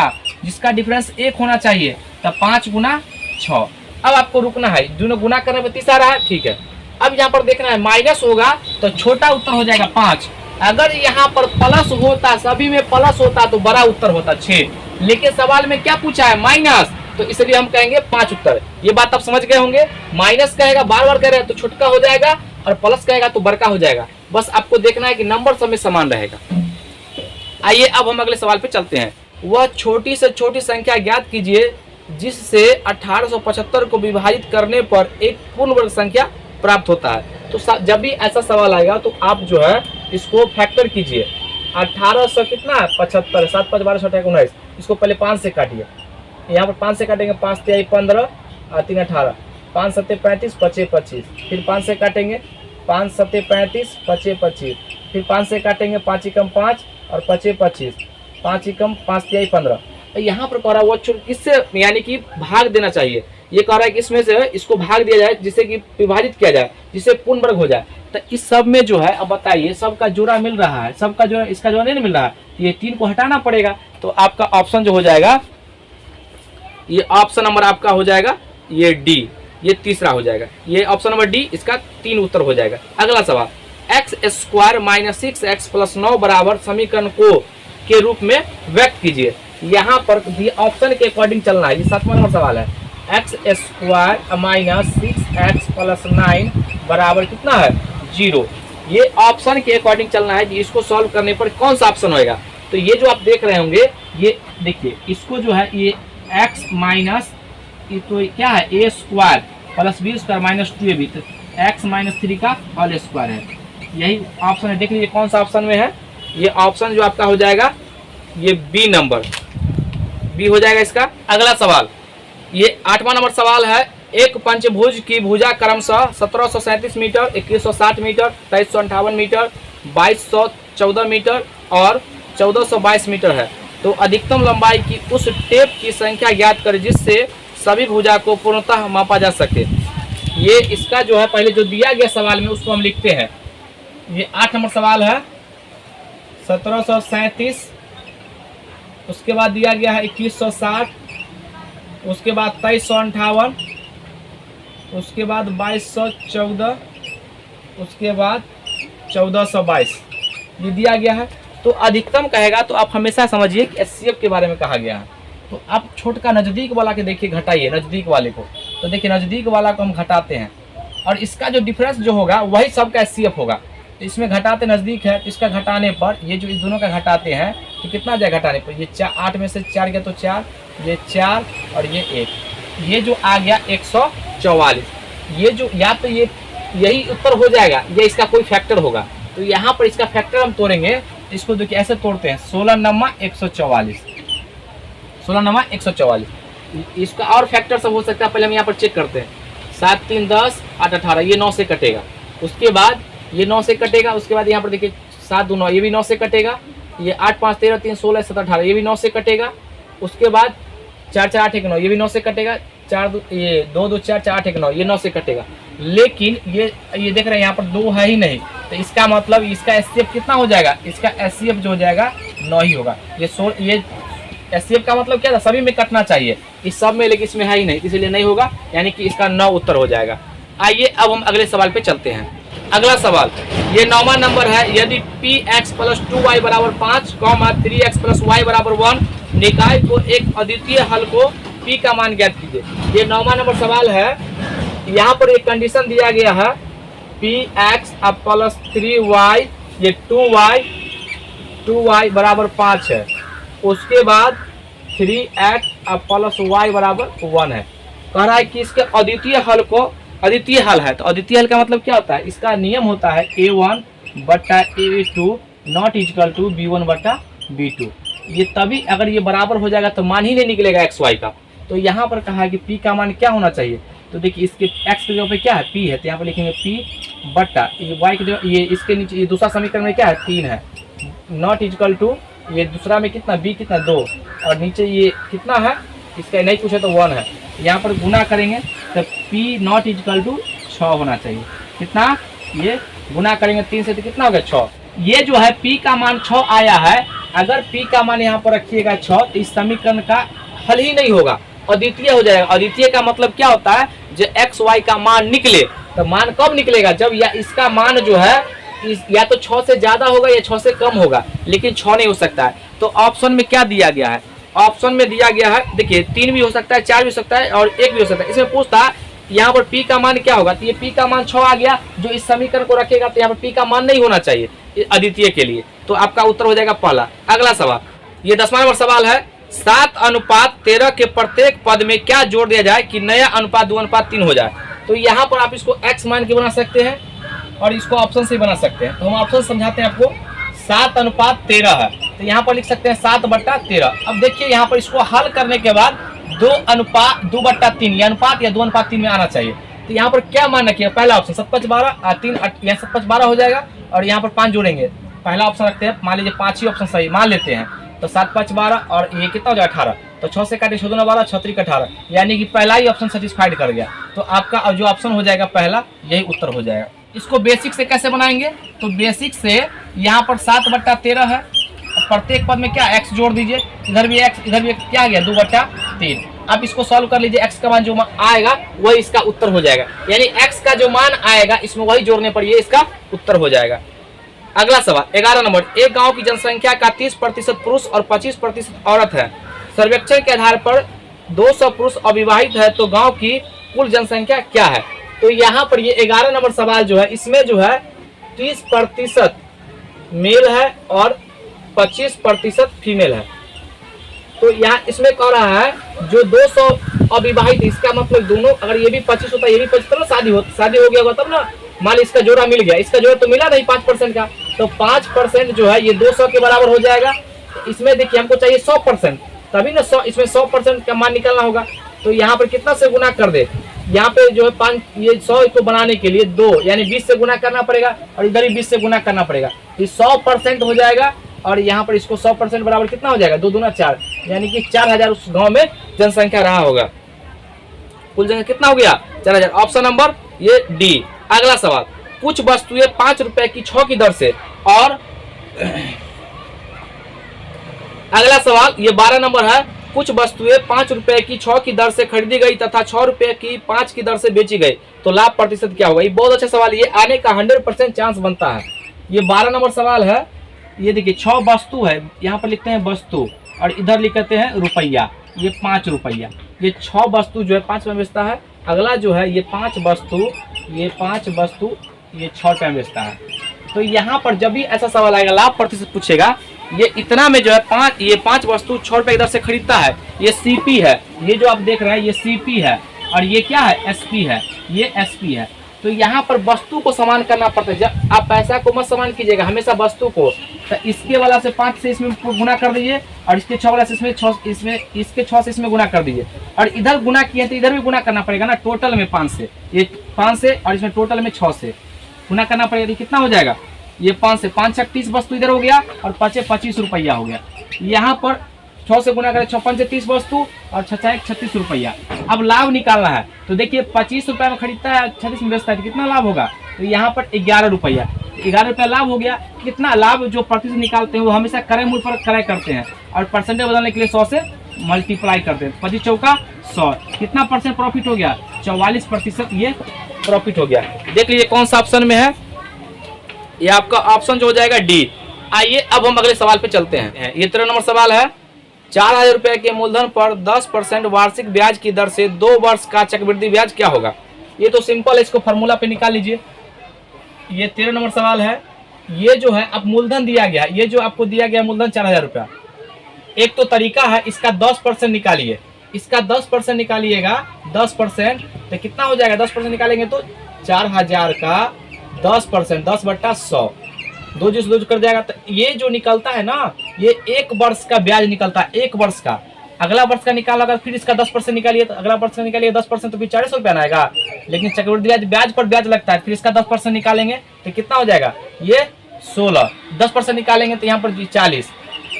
जिसका डिफरेंस 1 होना चाहिए, तो 5 गुना 6। अब आपको रुकना है, दोनों गुना करने पर 30 आ रहा है, ठीक है। अब यहाँ पर देखना है माइनस होगा तो छोटा उत्तर हो जाएगा 5, अगर यहाँ पर प्लस होता, सभी में प्लस होता तो बड़ा उत्तर होता 6, लेकिन सवाल में क्या पूछा है माइनस, तो इसलिए हम कहेंगे 5 उत्तर। ये बात आप समझ गए होंगे। माइनस कहेगा बार बार कह रहे हैं तो छोटा हो जाएगा, और प्लस कहेगा तो बड़का हो जाएगा। बस आपको देखना है कि नंबर सब में समान रहेगा। आइए अब हम अगले सवाल पे चलते हैं। वह छोटी से छोटी संख्या ज्ञात कीजिए जिससे 1875 को विभाजित करने पर एक पूर्ण वर्ग संख्या प्राप्त होता है। तो जब भी ऐसा सवाल आएगा तो आप जो है इसको फैक्टर कीजिए। 1800 कितना है 75, 7 5 12 6 19, इसको पहले 5 से काटिए, यहाँ पर 5 से काटेंगे, 5 3 15 और 3 18, 5 7 35 25 25, फिर 5 से काटेंगे, 5 7 35 25 25, फिर 5 से काटेंगे, 5 एकम 5 और 25 25, 5 एकम 5 3 15। यहाँ पर कह रहा है वो किससे यानी कि भाग देना चाहिए, ये कह रहा है कि इसमें से इसको भाग दिया जाए जिससे कि विभाजित किया जाए जिससे पूर्ण वर्ग हो जाए। तो इस सब में जो है अब बताइए सबका जोड़ा मिल रहा है, सबका जो है इसका जो नहीं मिल रहा है, ये 3 को हटाना पड़ेगा। तो आपका ऑप्शन जो हो जाएगा, ये ऑप्शन नंबर आपका हो जाएगा ये डी, ये तीसरा हो जाएगा, ये ऑप्शन नंबर डी, इसका 3 उत्तर हो जाएगा। अगला सवाल, x square minus 6x plus 9 बराबर समीकरण को के रूप में व्यक्त कीजिए। यहाँ पर ऑप्शन के अकॉर्डिंग चलना है। ये 7वां नंबर सवाल है। X square minus 6x plus 9 बराबर कितना है 0। ये ऑप्शन के अकॉर्डिंग चलना है कि इसको सॉल्व करने पर कौन सा ऑप्शन होएगा। तो ये जो आप देख रहे होंगे, ये देखिए इसको जो है ये x माइनस तो क्या है a square plus b square minus 2ab, तो x माइनस 3 का होल स्क्वायर है, यही ऑप्शन है। देख लीजिए कौन सा ऑप्शन में है, ये ऑप्शन जो आपका हो जाएगा ये बी नंबर, बी हो जाएगा इसका। अगला सवाल, ये 8वां नंबर सवाल है। एक पंचभुज की भुजा क्रमशः 1737 मीटर, 2160 मीटर, 2358 मीटर, 2214 मीटर और 1422 मीटर है। तो अधिकतम लंबाई की उस टेप की संख्या ज्ञात करें जिससे सभी भुजा को पूर्णतः मापा जा सके। ये इसका जो है पहले जो दिया गया सवाल में उसको हम लिखते हैं। ये 8 नंबर सवाल है। 1737 उसके बाद दिया गया है 2160, उसके बाद 2358, उसके बाद 2214, उसके बाद 1422 ये दिया गया है। तो अधिकतम कहेगा तो आप हमेशा समझिए कि HCF के बारे में कहा गया है। तो आप छोटका नज़दीक वाला के देखिए, घटाइए नज़दीक वाले को, तो देखिए नज़दीक वाला को हम घटाते हैं और इसका जो डिफरेंस जो होगा वही सबका HCF होगा। तो इसमें घटाते नज़दीक है तो इसका घटाने पर ये जो इस दोनों का घटाते हैं तो कितना जाए घटाने पर, ये 8 में से 4 गया तो 4, ये 4 और ये 1, ये जो आ गया 144। ये जो या तो ये यही उत्तर हो जाएगा या इसका कोई फैक्टर होगा। तो यहाँ पर इसका फैक्टर हम तोड़ेंगे, इसको देखिए ऐसे तोड़ते हैं 16 नम्मा 144, 16 नम्मा 144। इसका और फैक्टर सब हो सकता है, पहले हम यहाँ पर चेक करते हैं। 7 3 10 8 18, ये 9 से कटेगा, उसके बाद ये 9 से कटेगा, उसके बाद यहाँ पर देखिए 7 2 9, ये भी 9 से कटेगा, ये 8 5 13 3 16 17 18, ये भी 9 से कटेगा, उसके बाद 4 4 8 1 9, ये भी 9 से कटेगा, 4 2 ये 2 2 4 4 8 1 9, ये 9 से कटेगा। लेकिन ये देख रहे हैं यहाँ पर 2 है ही नहीं, तो इसका मतलब इसका HCF कितना हो जाएगा, इसका HCF जो हो जाएगा 9 ही होगा। ये HCF का मतलब क्या था, सभी में कटना चाहिए, इस सब में, लेकिन इसमें है ही नहीं, इसलिए नहीं होगा, यानी कि इसका 9 उत्तर हो जाएगा। आइए अब हम अगले सवाल पे चलते हैं। अगला सवाल, ये 9वां नंबर है। यदि px + 2y = 5, 3x + y = 1, निकाय को एक अद्वितीय हल को p का मान ज्ञात कीजिए। ये 9वां नंबर सवाल है। यहाँ पर एक कंडीशन दिया गया है, px + 3y, ये 2y = 5 है, उसके बाद 3x + y = 1 है। कह रहा है कि इसके अद्वितीय हल को, अद्वितीय हल है तो अद्वितीय हल का मतलब क्या होता है, इसका नियम होता है a1/a2 not equal to b1/b2। ये तभी अगर ये बराबर हो जाएगा तो मान ही नहीं निकलेगा x y का। तो यहाँ पर कहा है कि p का मान क्या होना चाहिए, तो देखिए इसके x के जगह पे क्या है p है, तो यहाँ पर लिखेंगे p बट्टा y के जगह, ये इसके नीचे ये दूसरा समीकरण में क्या है 3 है, नॉट इक्वल टू ये दूसरा में कितना b कितना 2 और नीचे ये कितना है, इसका नहीं पूछे तो 1 है। यहाँ पर गुना करेंगे तो p नॉट इक्वल टू 6 होना चाहिए। कितना, ये गुना करेंगे 3 से तो कितना हो गया 6। ये जो है p का मान 6 आया है। अगर p का मान यहाँ पर रखिएगा 6 तो इस समीकरण का हल ही नहीं होगा, अद्वितीय हो जाएगा। अद्वितीय का मतलब क्या होता है, जो x y का मान निकले, तो मान कब निकलेगा, जब या इसका मान जो है या तो 6 से ज्यादा होगा या 6 से कम होगा, लेकिन 6 नहीं हो सकता है। तो ऑप्शन में क्या दिया गया है, ऑप्शन में दिया गया है, देखिए 3 भी हो सकता है, 4 भी हो सकता है और 1 भी हो सकता है। इसमें पूछता है यहाँ पर p का मान क्या होगा, तो ये p का मान 6 आ गया, जो इस समीकरण को रखेगा तो यहाँ पर p का मान नहीं होना चाहिए अद्वितीय के लिए, तो आपका उत्तर हो जाएगा पहला। अगला सवाल, ये 10वां नंबर सवाल है। 7:13 के प्रत्येक पद में क्या जोड़ दिया जाए कि नया अनुपात 2:3 हो जाए। तो यहाँ पर आप इसको x मान के बना सकते हैं और इसको ऑप्शन से बना सकते हैं। तो हम ऑप्शन समझाते हैं आपको। 7:13 है तो यहाँ पर लिख सकते हैं 7/13। अब देखिए यहाँ पर इसको हल करने के बाद 2:3 या अनुपात या 2:3 में आना चाहिए। तो यहाँ पर क्या मान रखिए, पहला ऑप्शन 7×5 = 3, यहाँ 7×5 हो जाएगा और यहाँ पर 5 जोड़ेंगे। पहला ऑप्शन रखते हैं, मान लीजिए 5 ही ऑप्शन सही मान लेते हैं, तो 7×5 = और ये कितना हो जाएगा 18, तो 6 से काटे 6×2 = 12, 6×3 = 18, यानी कि पहला ही ऑप्शन सेटिस्फाइड कर गया। तो आपका जो ऑप्शन हो जाएगा पहला, यही उत्तर हो जाएगा। इसको बेसिक से कैसे बनाएंगे, तो बेसिक से यहाँ पर 7/13 है, प्रत्येक पद में क्या x जोड़ दीजिए, इधर भी x इधर भी क्या आ गया 2/3। अब इसको सॉल्व कर लीजिए, x का मान जो आएगा वही इसका उत्तर हो जाएगा, यानी x का जो मान आएगा इसमें वही जोड़ने पर ये इसका उत्तर हो जाएगा। अगला सवाल 11 नंबर, एक गांव की जनसंख्या का 30% पुरुष और 25% औरत है। सर्वेक्षण के आधार पर 200 पुरुष अविवाहित है, तो गांव की कुल जनसंख्या क्या है। तो यहाँ पर ये 11 नंबर सवाल जो है, इसमें जो है 30% मेल है और 25% फीमेल है। तो यहाँ इसमें कह रहा है जो 200 अविवाहित, इसका मतलब दोनों, अगर ये भी 25 होता है ये भी 25, तो शादी हो गया होगा तब ना, मान ली इसका जोड़ा मिल गया, इसका जोड़ा तो मिला नहीं 5% का, तो 5% जो है ये 200 के बराबर हो जाएगा। इसमें देखिए हमको चाहिए 100%, तभी ना 100, इसमें 100% का मान निकालना होगा। तो यहाँ पर कितना से गुना कर दे, यहाँ पे जो है 5, ये 100 को बनाने के लिए 2 यानी 20 से गुना करना पड़ेगा और इधर भी 20 से गुना करना पड़ेगा, तो 100% हो जाएगा। और यहाँ पर इसको 100% बराबर कितना हो जाएगा, 2 दूना 4, यानी कि 4000 उस गांव में जनसंख्या रहा होगा। कुल जनसंख्या कितना हो गया 4000, ऑप्शन नंबर ये डी। अगला सवाल, कुछ वस्तुएं 5 रुपए की 6 की दर से और अगला सवाल, ये 12 नंबर है। कुछ वस्तुएं 5 रुपए की 6 की दर से खरीदी गई तथा 6 रुपए की 5 की दर से बेची गई, तो लाभ प्रतिशत क्या होगा? ये बहुत अच्छा सवाल, ये आने का 100% चांस बनता है। ये 12 नंबर सवाल है। ये देखिए 6 वस्तु है, यहाँ पर लिखते हैं वस्तु और इधर लिखते हैं रुपया, ये 5 रुपया। ये 6 वस्तु जो है 5 में बेचता है। अगला जो है ये 5 वस्तु, ये 5 वस्तु ये 6 रुपये में बेचता है। तो यहाँ पर जब भी ऐसा सवाल आएगा लाभ प्रतिशत पूछेगा, ये इतना में जो है 5 वस्तु 6 रुपये की दर से खरीदता है, ये सीपी है। ये जो आप देख रहे हैं ये सीपी है और ये क्या है? एसपी है, ये एसपी है। तो यहाँ पर वस्तु को समान करना पड़ता है। जब आप पैसा को मत समान कीजिएगा, हमेशा वस्तु को। तो इसके वाला से 5 से इसमें गुना कर दीजिए और इसके 6 वाला से इसमें 6 इसके 6 से इसमें गुना कर दीजिए और इधर गुना किए तो इधर भी गुना करना पड़ेगा ना। टोटल में 5 से, ये 5 से और इसमें टोटल में 6 से गुना करना पड़ेगा। कितना हो जाएगा? ये 5 से 5 छक 30 वस्तु इधर हो गया और 5 से 25 रुपया हो गया। यहाँ पर 6 से गुना करें, 56 से 30 वस्तु और 6 36 रुपया। अब लाभ निकालना है तो देखिए 25 रुपये में खरीदता है, 36 में बेचता है, तो कितना लाभ होगा? तो यहाँ पर 11 रुपया, 11 रुपया लाभ हो गया। कितना लाभ जो प्रतिशत निकालते हैं वो हमेशा क्रय मूल्य पर क्रय करते हैं और परसेंटेज बदलने के लिए 100 से मल्टीप्लाई करते हैं। 25 चौका 100, कितना परसेंट प्रॉफिट हो गया? 44% ये प्रॉफिट हो गया। देख लीजिए कौन सा ऑप्शन में है, ये आपका ऑप्शन जो हो जाएगा डी। आइए अब हम अगले सवाल पे चलते हैं। ये 13 नंबर सवाल है। 4000 रुपए के मूलधन पर 10% वार्षिक ब्याज की दर से 2 वर्ष का चक्रवृद्धि ब्याज क्या होगा? ये तो सिंपल है, इसको फार्मूला पे निकाल लीजिए। ये 13 नंबर सवाल है। ये जो है अब मूलधन दिया गया, ये जो आपको दिया गया मूलधन 4000 रुपया। एक तो तरीका है, इसका 10% निकालिए, इसका 10% निकालिएगा। 10% तो कितना हो जाएगा? 10% निकालेंगे तो 4000 का 10%, 10/100, 2 जो कर जाएगा। तो ये जो निकलता है ना, ये 1 वर्ष का ब्याज निकलता है, 1 वर्ष का। अगला वर्ष का निकाला, फिर इसका 10% निकालिए, तो अगला वर्ष का निकालिए 10% तो फिर 400 रुपया आएगा। लेकिन चक्रवृद्धि ब्याज, ब्याज पर ब्याज लगता है, फिर इसका 10% निकालेंगे तो कितना हो जाएगा? ये 16। 10% निकालेंगे तो यहाँ पर 40,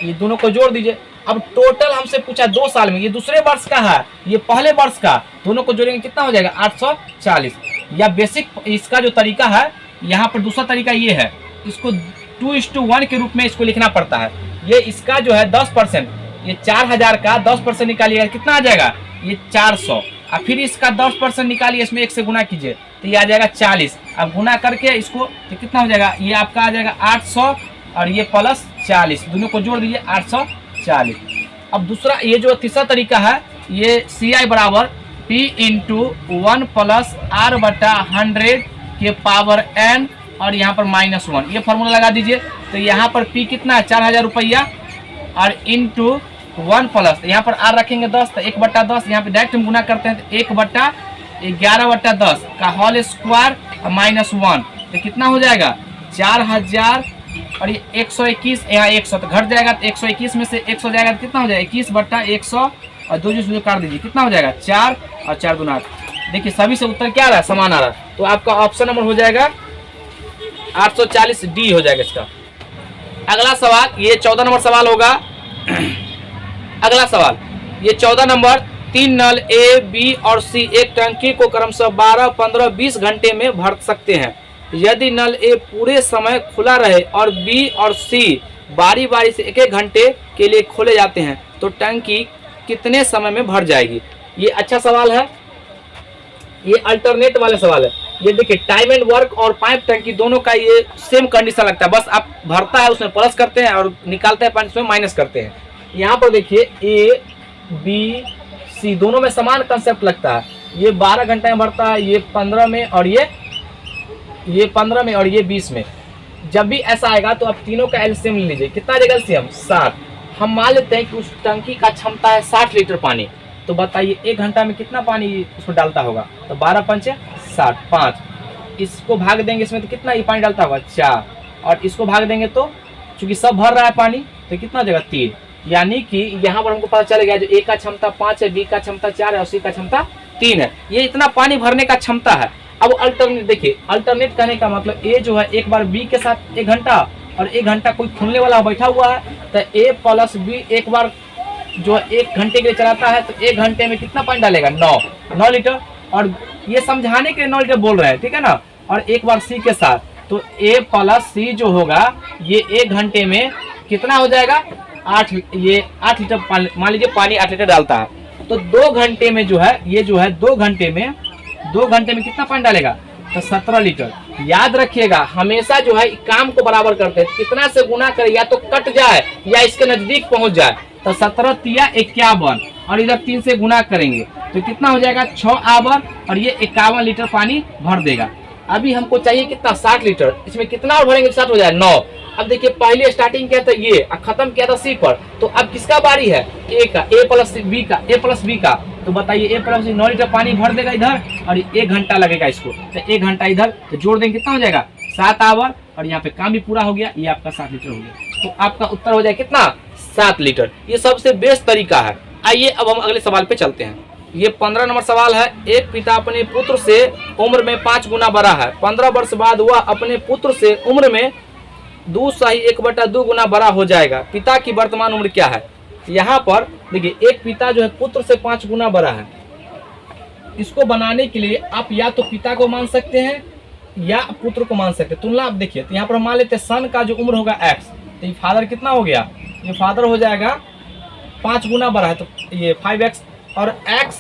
ये दोनों को जोड़ दीजिए। अब टोटल हमसे पूछा 2 साल में, ये दूसरे वर्ष का है, ये पहले वर्ष का, दोनों को जोड़ेंगे कितना हो जाएगा? 840। या बेसिक इसका जो तरीका है, यहाँ पर दूसरा तरीका ये है, इसको 2:1 के रूप में इसको लिखना पड़ता है। ये इसका जो है 10%, ये 4000 का 10% निकालिएगा, कितना आ जाएगा? ये 400। और फिर इसका 10% निकालिए, इसमें 1 से गुना कीजिए तो ये आ जाएगा 40। अब गुना करके इसको तो कितना हो जाएगा? ये आपका आ जाएगा 800 और ये प्लस 40, दोनों को जोड़ दीजिए 840। अब दूसरा ये जो तीसरा तरीका है, ये CI बराबर P × 1 + R/100 के पावर n और यहाँ पर -1, ये फार्मूला लगा दीजिए। तो यहाँ पर P कितना है? 4000 रुपया और इंटू 1 प्लस यहाँ पर R रखेंगे 10, तो 1/10, यहाँ पे डायरेक्ट हम गुना करते हैं तो 1/11/10 का होल स्क्वायर -1, तो कितना हो जाएगा? 4000 और ये 121, यहाँ 100 तो घट जाएगा, तो 121 में से 100 जाएगा तो कितना हो जाएगा? 21/100 और 2 जो काट दीजिए, कितना हो जाएगा? 4 और 4 दूना 8। देखिए सभी से उत्तर क्या आ रहा है? समान आ रहा है। तो आपका ऑप्शन नंबर हो जाएगा 840 डी हो जाएगा इसका। अगला सवाल, ये 14 नंबर सवाल होगा। अगला सवाल, ये 14 नंबर, 3 नल ए, बी और सी एक टंकी को क्रमशः 12, 15, 20 घंटे में भर सकते हैं। यदि नल ए पूरे समय खुला रहे और बी और सी बारी बारी से 1-1 घंटे के लिए खोले जाते हैं तो टंकी कितने समय में भर जाएगी? ये अच्छा सवाल है, ये अल्टरनेट वाले सवाल है। ये देखिए टाइम एंड वर्क और पाइप टंकी दोनों का ये सेम कंडीशन लगता है, बस आप भरता है उसमें प्लस करते हैं और निकालते हैं पानी उसमें माइनस करते हैं। यहाँ पर देखिए ए, बी, सी दोनों में समान कंसेप्ट लगता है। ये 12 घंटे में भरता है, ये 15 में और ये 15 में और ये 20 में। जब भी ऐसा आएगा तो आप तीनों का एलसीएम ले लीजिए, कितना आ जाएगा एलसीएम? 60। हम मान लेते हैं कि उस टंकी का क्षमता है 60 लीटर पानी, तो बताइए 1 घंटा में कितना पानी उसमें डालता होगा? तो 12 पंचे 60, 5। इसको भाग देंगे इसमें तो कितना ये पानी डालता होगा? 4। और इसको भाग देंगे तो चूंकि सब भर रहा है पानी तो कितना हो जाएगा? 3। यानी कि यहाँ पर हमको पता चल गया जो ए का क्षमता 5 है, बी का क्षमता 4 है और सी का क्षमता 3 है। ये इतना पानी भरने का क्षमता है। अब अल्टरनेट देखिए, अल्टरनेट कहने का मतलब ए जो है एक बार बी के साथ 1 घंटा और 1 घंटा कोई खुलने वाला बैठा हुआ है, तो ए प्लस बी एक बार जो 1 घंटे के लिए चलाता है तो 1 घंटे में कितना पानी डालेगा? 9 लीटर। और ये समझाने के लिए 9 लीटर बोल रहे हैं, ठीक है ना। और एक बार सी के साथ तो ए प्लस सी जो होगा ये 1 घंटे में कितना हो जाएगा? 8 लीटर मान लीजिए पानी 8 लीटर डालता है, तो 2 घंटे में जो है ये जो है 2 घंटे में कितना पानी डालेगा, तो 17 लीटर। याद रखिएगा हमेशा जो है काम को बराबर करते हैं, कितना से गुना करे या तो कट जाए या इसके नजदीक पहुंच जाए। तो 17 तिया 51 और इधर 3 से गुना करेंगे तो कितना हो जाएगा 6 आवर और ये 51 लीटर पानी भर देगा। अभी हमको चाहिए कितना 60 लीटर, इसमें कितना और भरेंगे 60 हो जाए 9। अब देखिए पहले स्टार्टिंग किया था ये खत्म किया था सी पर, तो अब किसका बारी है ए का, ए प्लस बी का। तो बताइए ए प्लस बी 9 लीटर पानी भर देगा इधर और 1 घंटा लगेगा इसको, तो 1 घंटा इधर तो जोड़ देंगे कितना हो जाएगा 7 आवर और यहाँ पे काम भी पूरा हो गया, ये आपका 7 लीटर हो गया। तो आपका उत्तर हो जाए कितना 7 लीटर। ये सबसे बेस्ट तरीका है। आइए अब हम अगले सवाल पे चलते हैं। ये 15 नंबर सवाल है। एक पिता अपने पुत्र से उम्र में 5 गुना बड़ा है। 15 वर्ष बाद वह अपने पुत्र से उम्र में 2/1/2 गुना बड़ा हो जाएगा। पिता की वर्तमान उम्र क्या है। यहाँ पर देखिए एक पिता जो है पुत्र से 5 गुना बड़ा है। इसको बनाने के लिए आप या तो पिता को मान सकते हैं या पुत्र को मान सकते हैं। तुलना आप देखिए, तो यहाँ पर हम मान लेते हैं सन का जो उम्र होगा x, तो ये फादर कितना हो गया, ये फादर हो जाएगा 5 गुना बड़ा है, तो ये 5x और x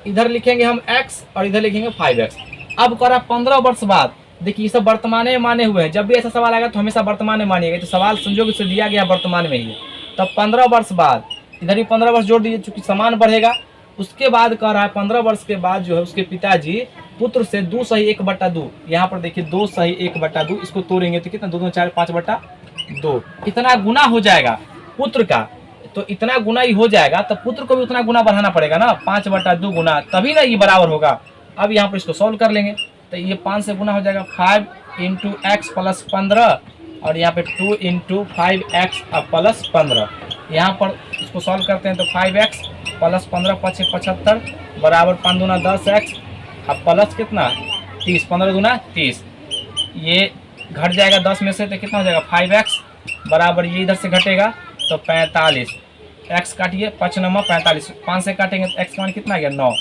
इधर लिखेंगे हम x और इधर लिखेंगे 5x। अब करा 15 वर्ष बाद, देखिए ये सब वर्तमान में माने हुए हैं। जब भी ऐसा सवाल आएगा तो हमेशा वर्तमान में मानिएगा, तो सवाल संयोग से दिया गया वर्तमान में ही। तब 15 वर्ष बाद इधर भी 15 वर्ष जोड़ दीजिए, चूंकि समान बढ़ेगा। उसके बाद कह रहा है 15 वर्ष के बाद जो है उसके पिताजी पुत्र से 2/1/2, यहाँ पर देखिए 2/1/2, इसको तोड़ेंगे तो कितना 2 2 4 5/2 इतना गुना हो जाएगा पुत्र का। तो इतना गुना ही हो जाएगा, तो पुत्र को भी उतना गुना बढ़ाना पड़ेगा ना, 5/2 गुना, तभी ना ये बराबर होगा। अब यहाँ पर इसको सॉल्व कर लेंगे, तो ये 5 से गुना हो जाएगा 5 × x + 15 और यहाँ पे 2 × 5x + 15। यहाँ पर इसको सॉल्व करते हैं तो 5x + 15 = 75 बराबर 5 दूना 10x अब प्लस कितना 30, 15 दूना 30। ये घट जाएगा 10 में से तो कितना हो जाएगा 5x बराबर, ये इधर से घटेगा तो 45। x काटिए 5 9 45, 5 से काटेंगे तो x का मान कितना आ गया 9।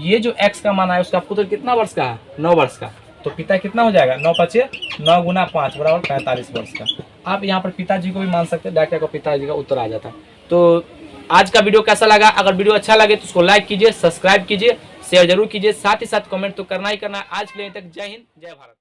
ये जो x का मान है उसका पुत्र कितना वर्ष का है 9 वर्ष का, तो पिता कितना हो जाएगा 9 × 5 9 × 5 बराबर 45 वर्ष का। आप यहाँ पर पिताजी को भी मान सकते हैं, डायरेक्ट को पिताजी का उत्तर आ जाता है। तो आज का वीडियो कैसा लगा, अगर वीडियो अच्छा लगे तो उसको लाइक कीजिए, सब्सक्राइब कीजिए, शेयर जरूर कीजिए, साथ ही साथ कमेंट तो करना ही करना है। आज के लिए तक जय हिंद जय भारत।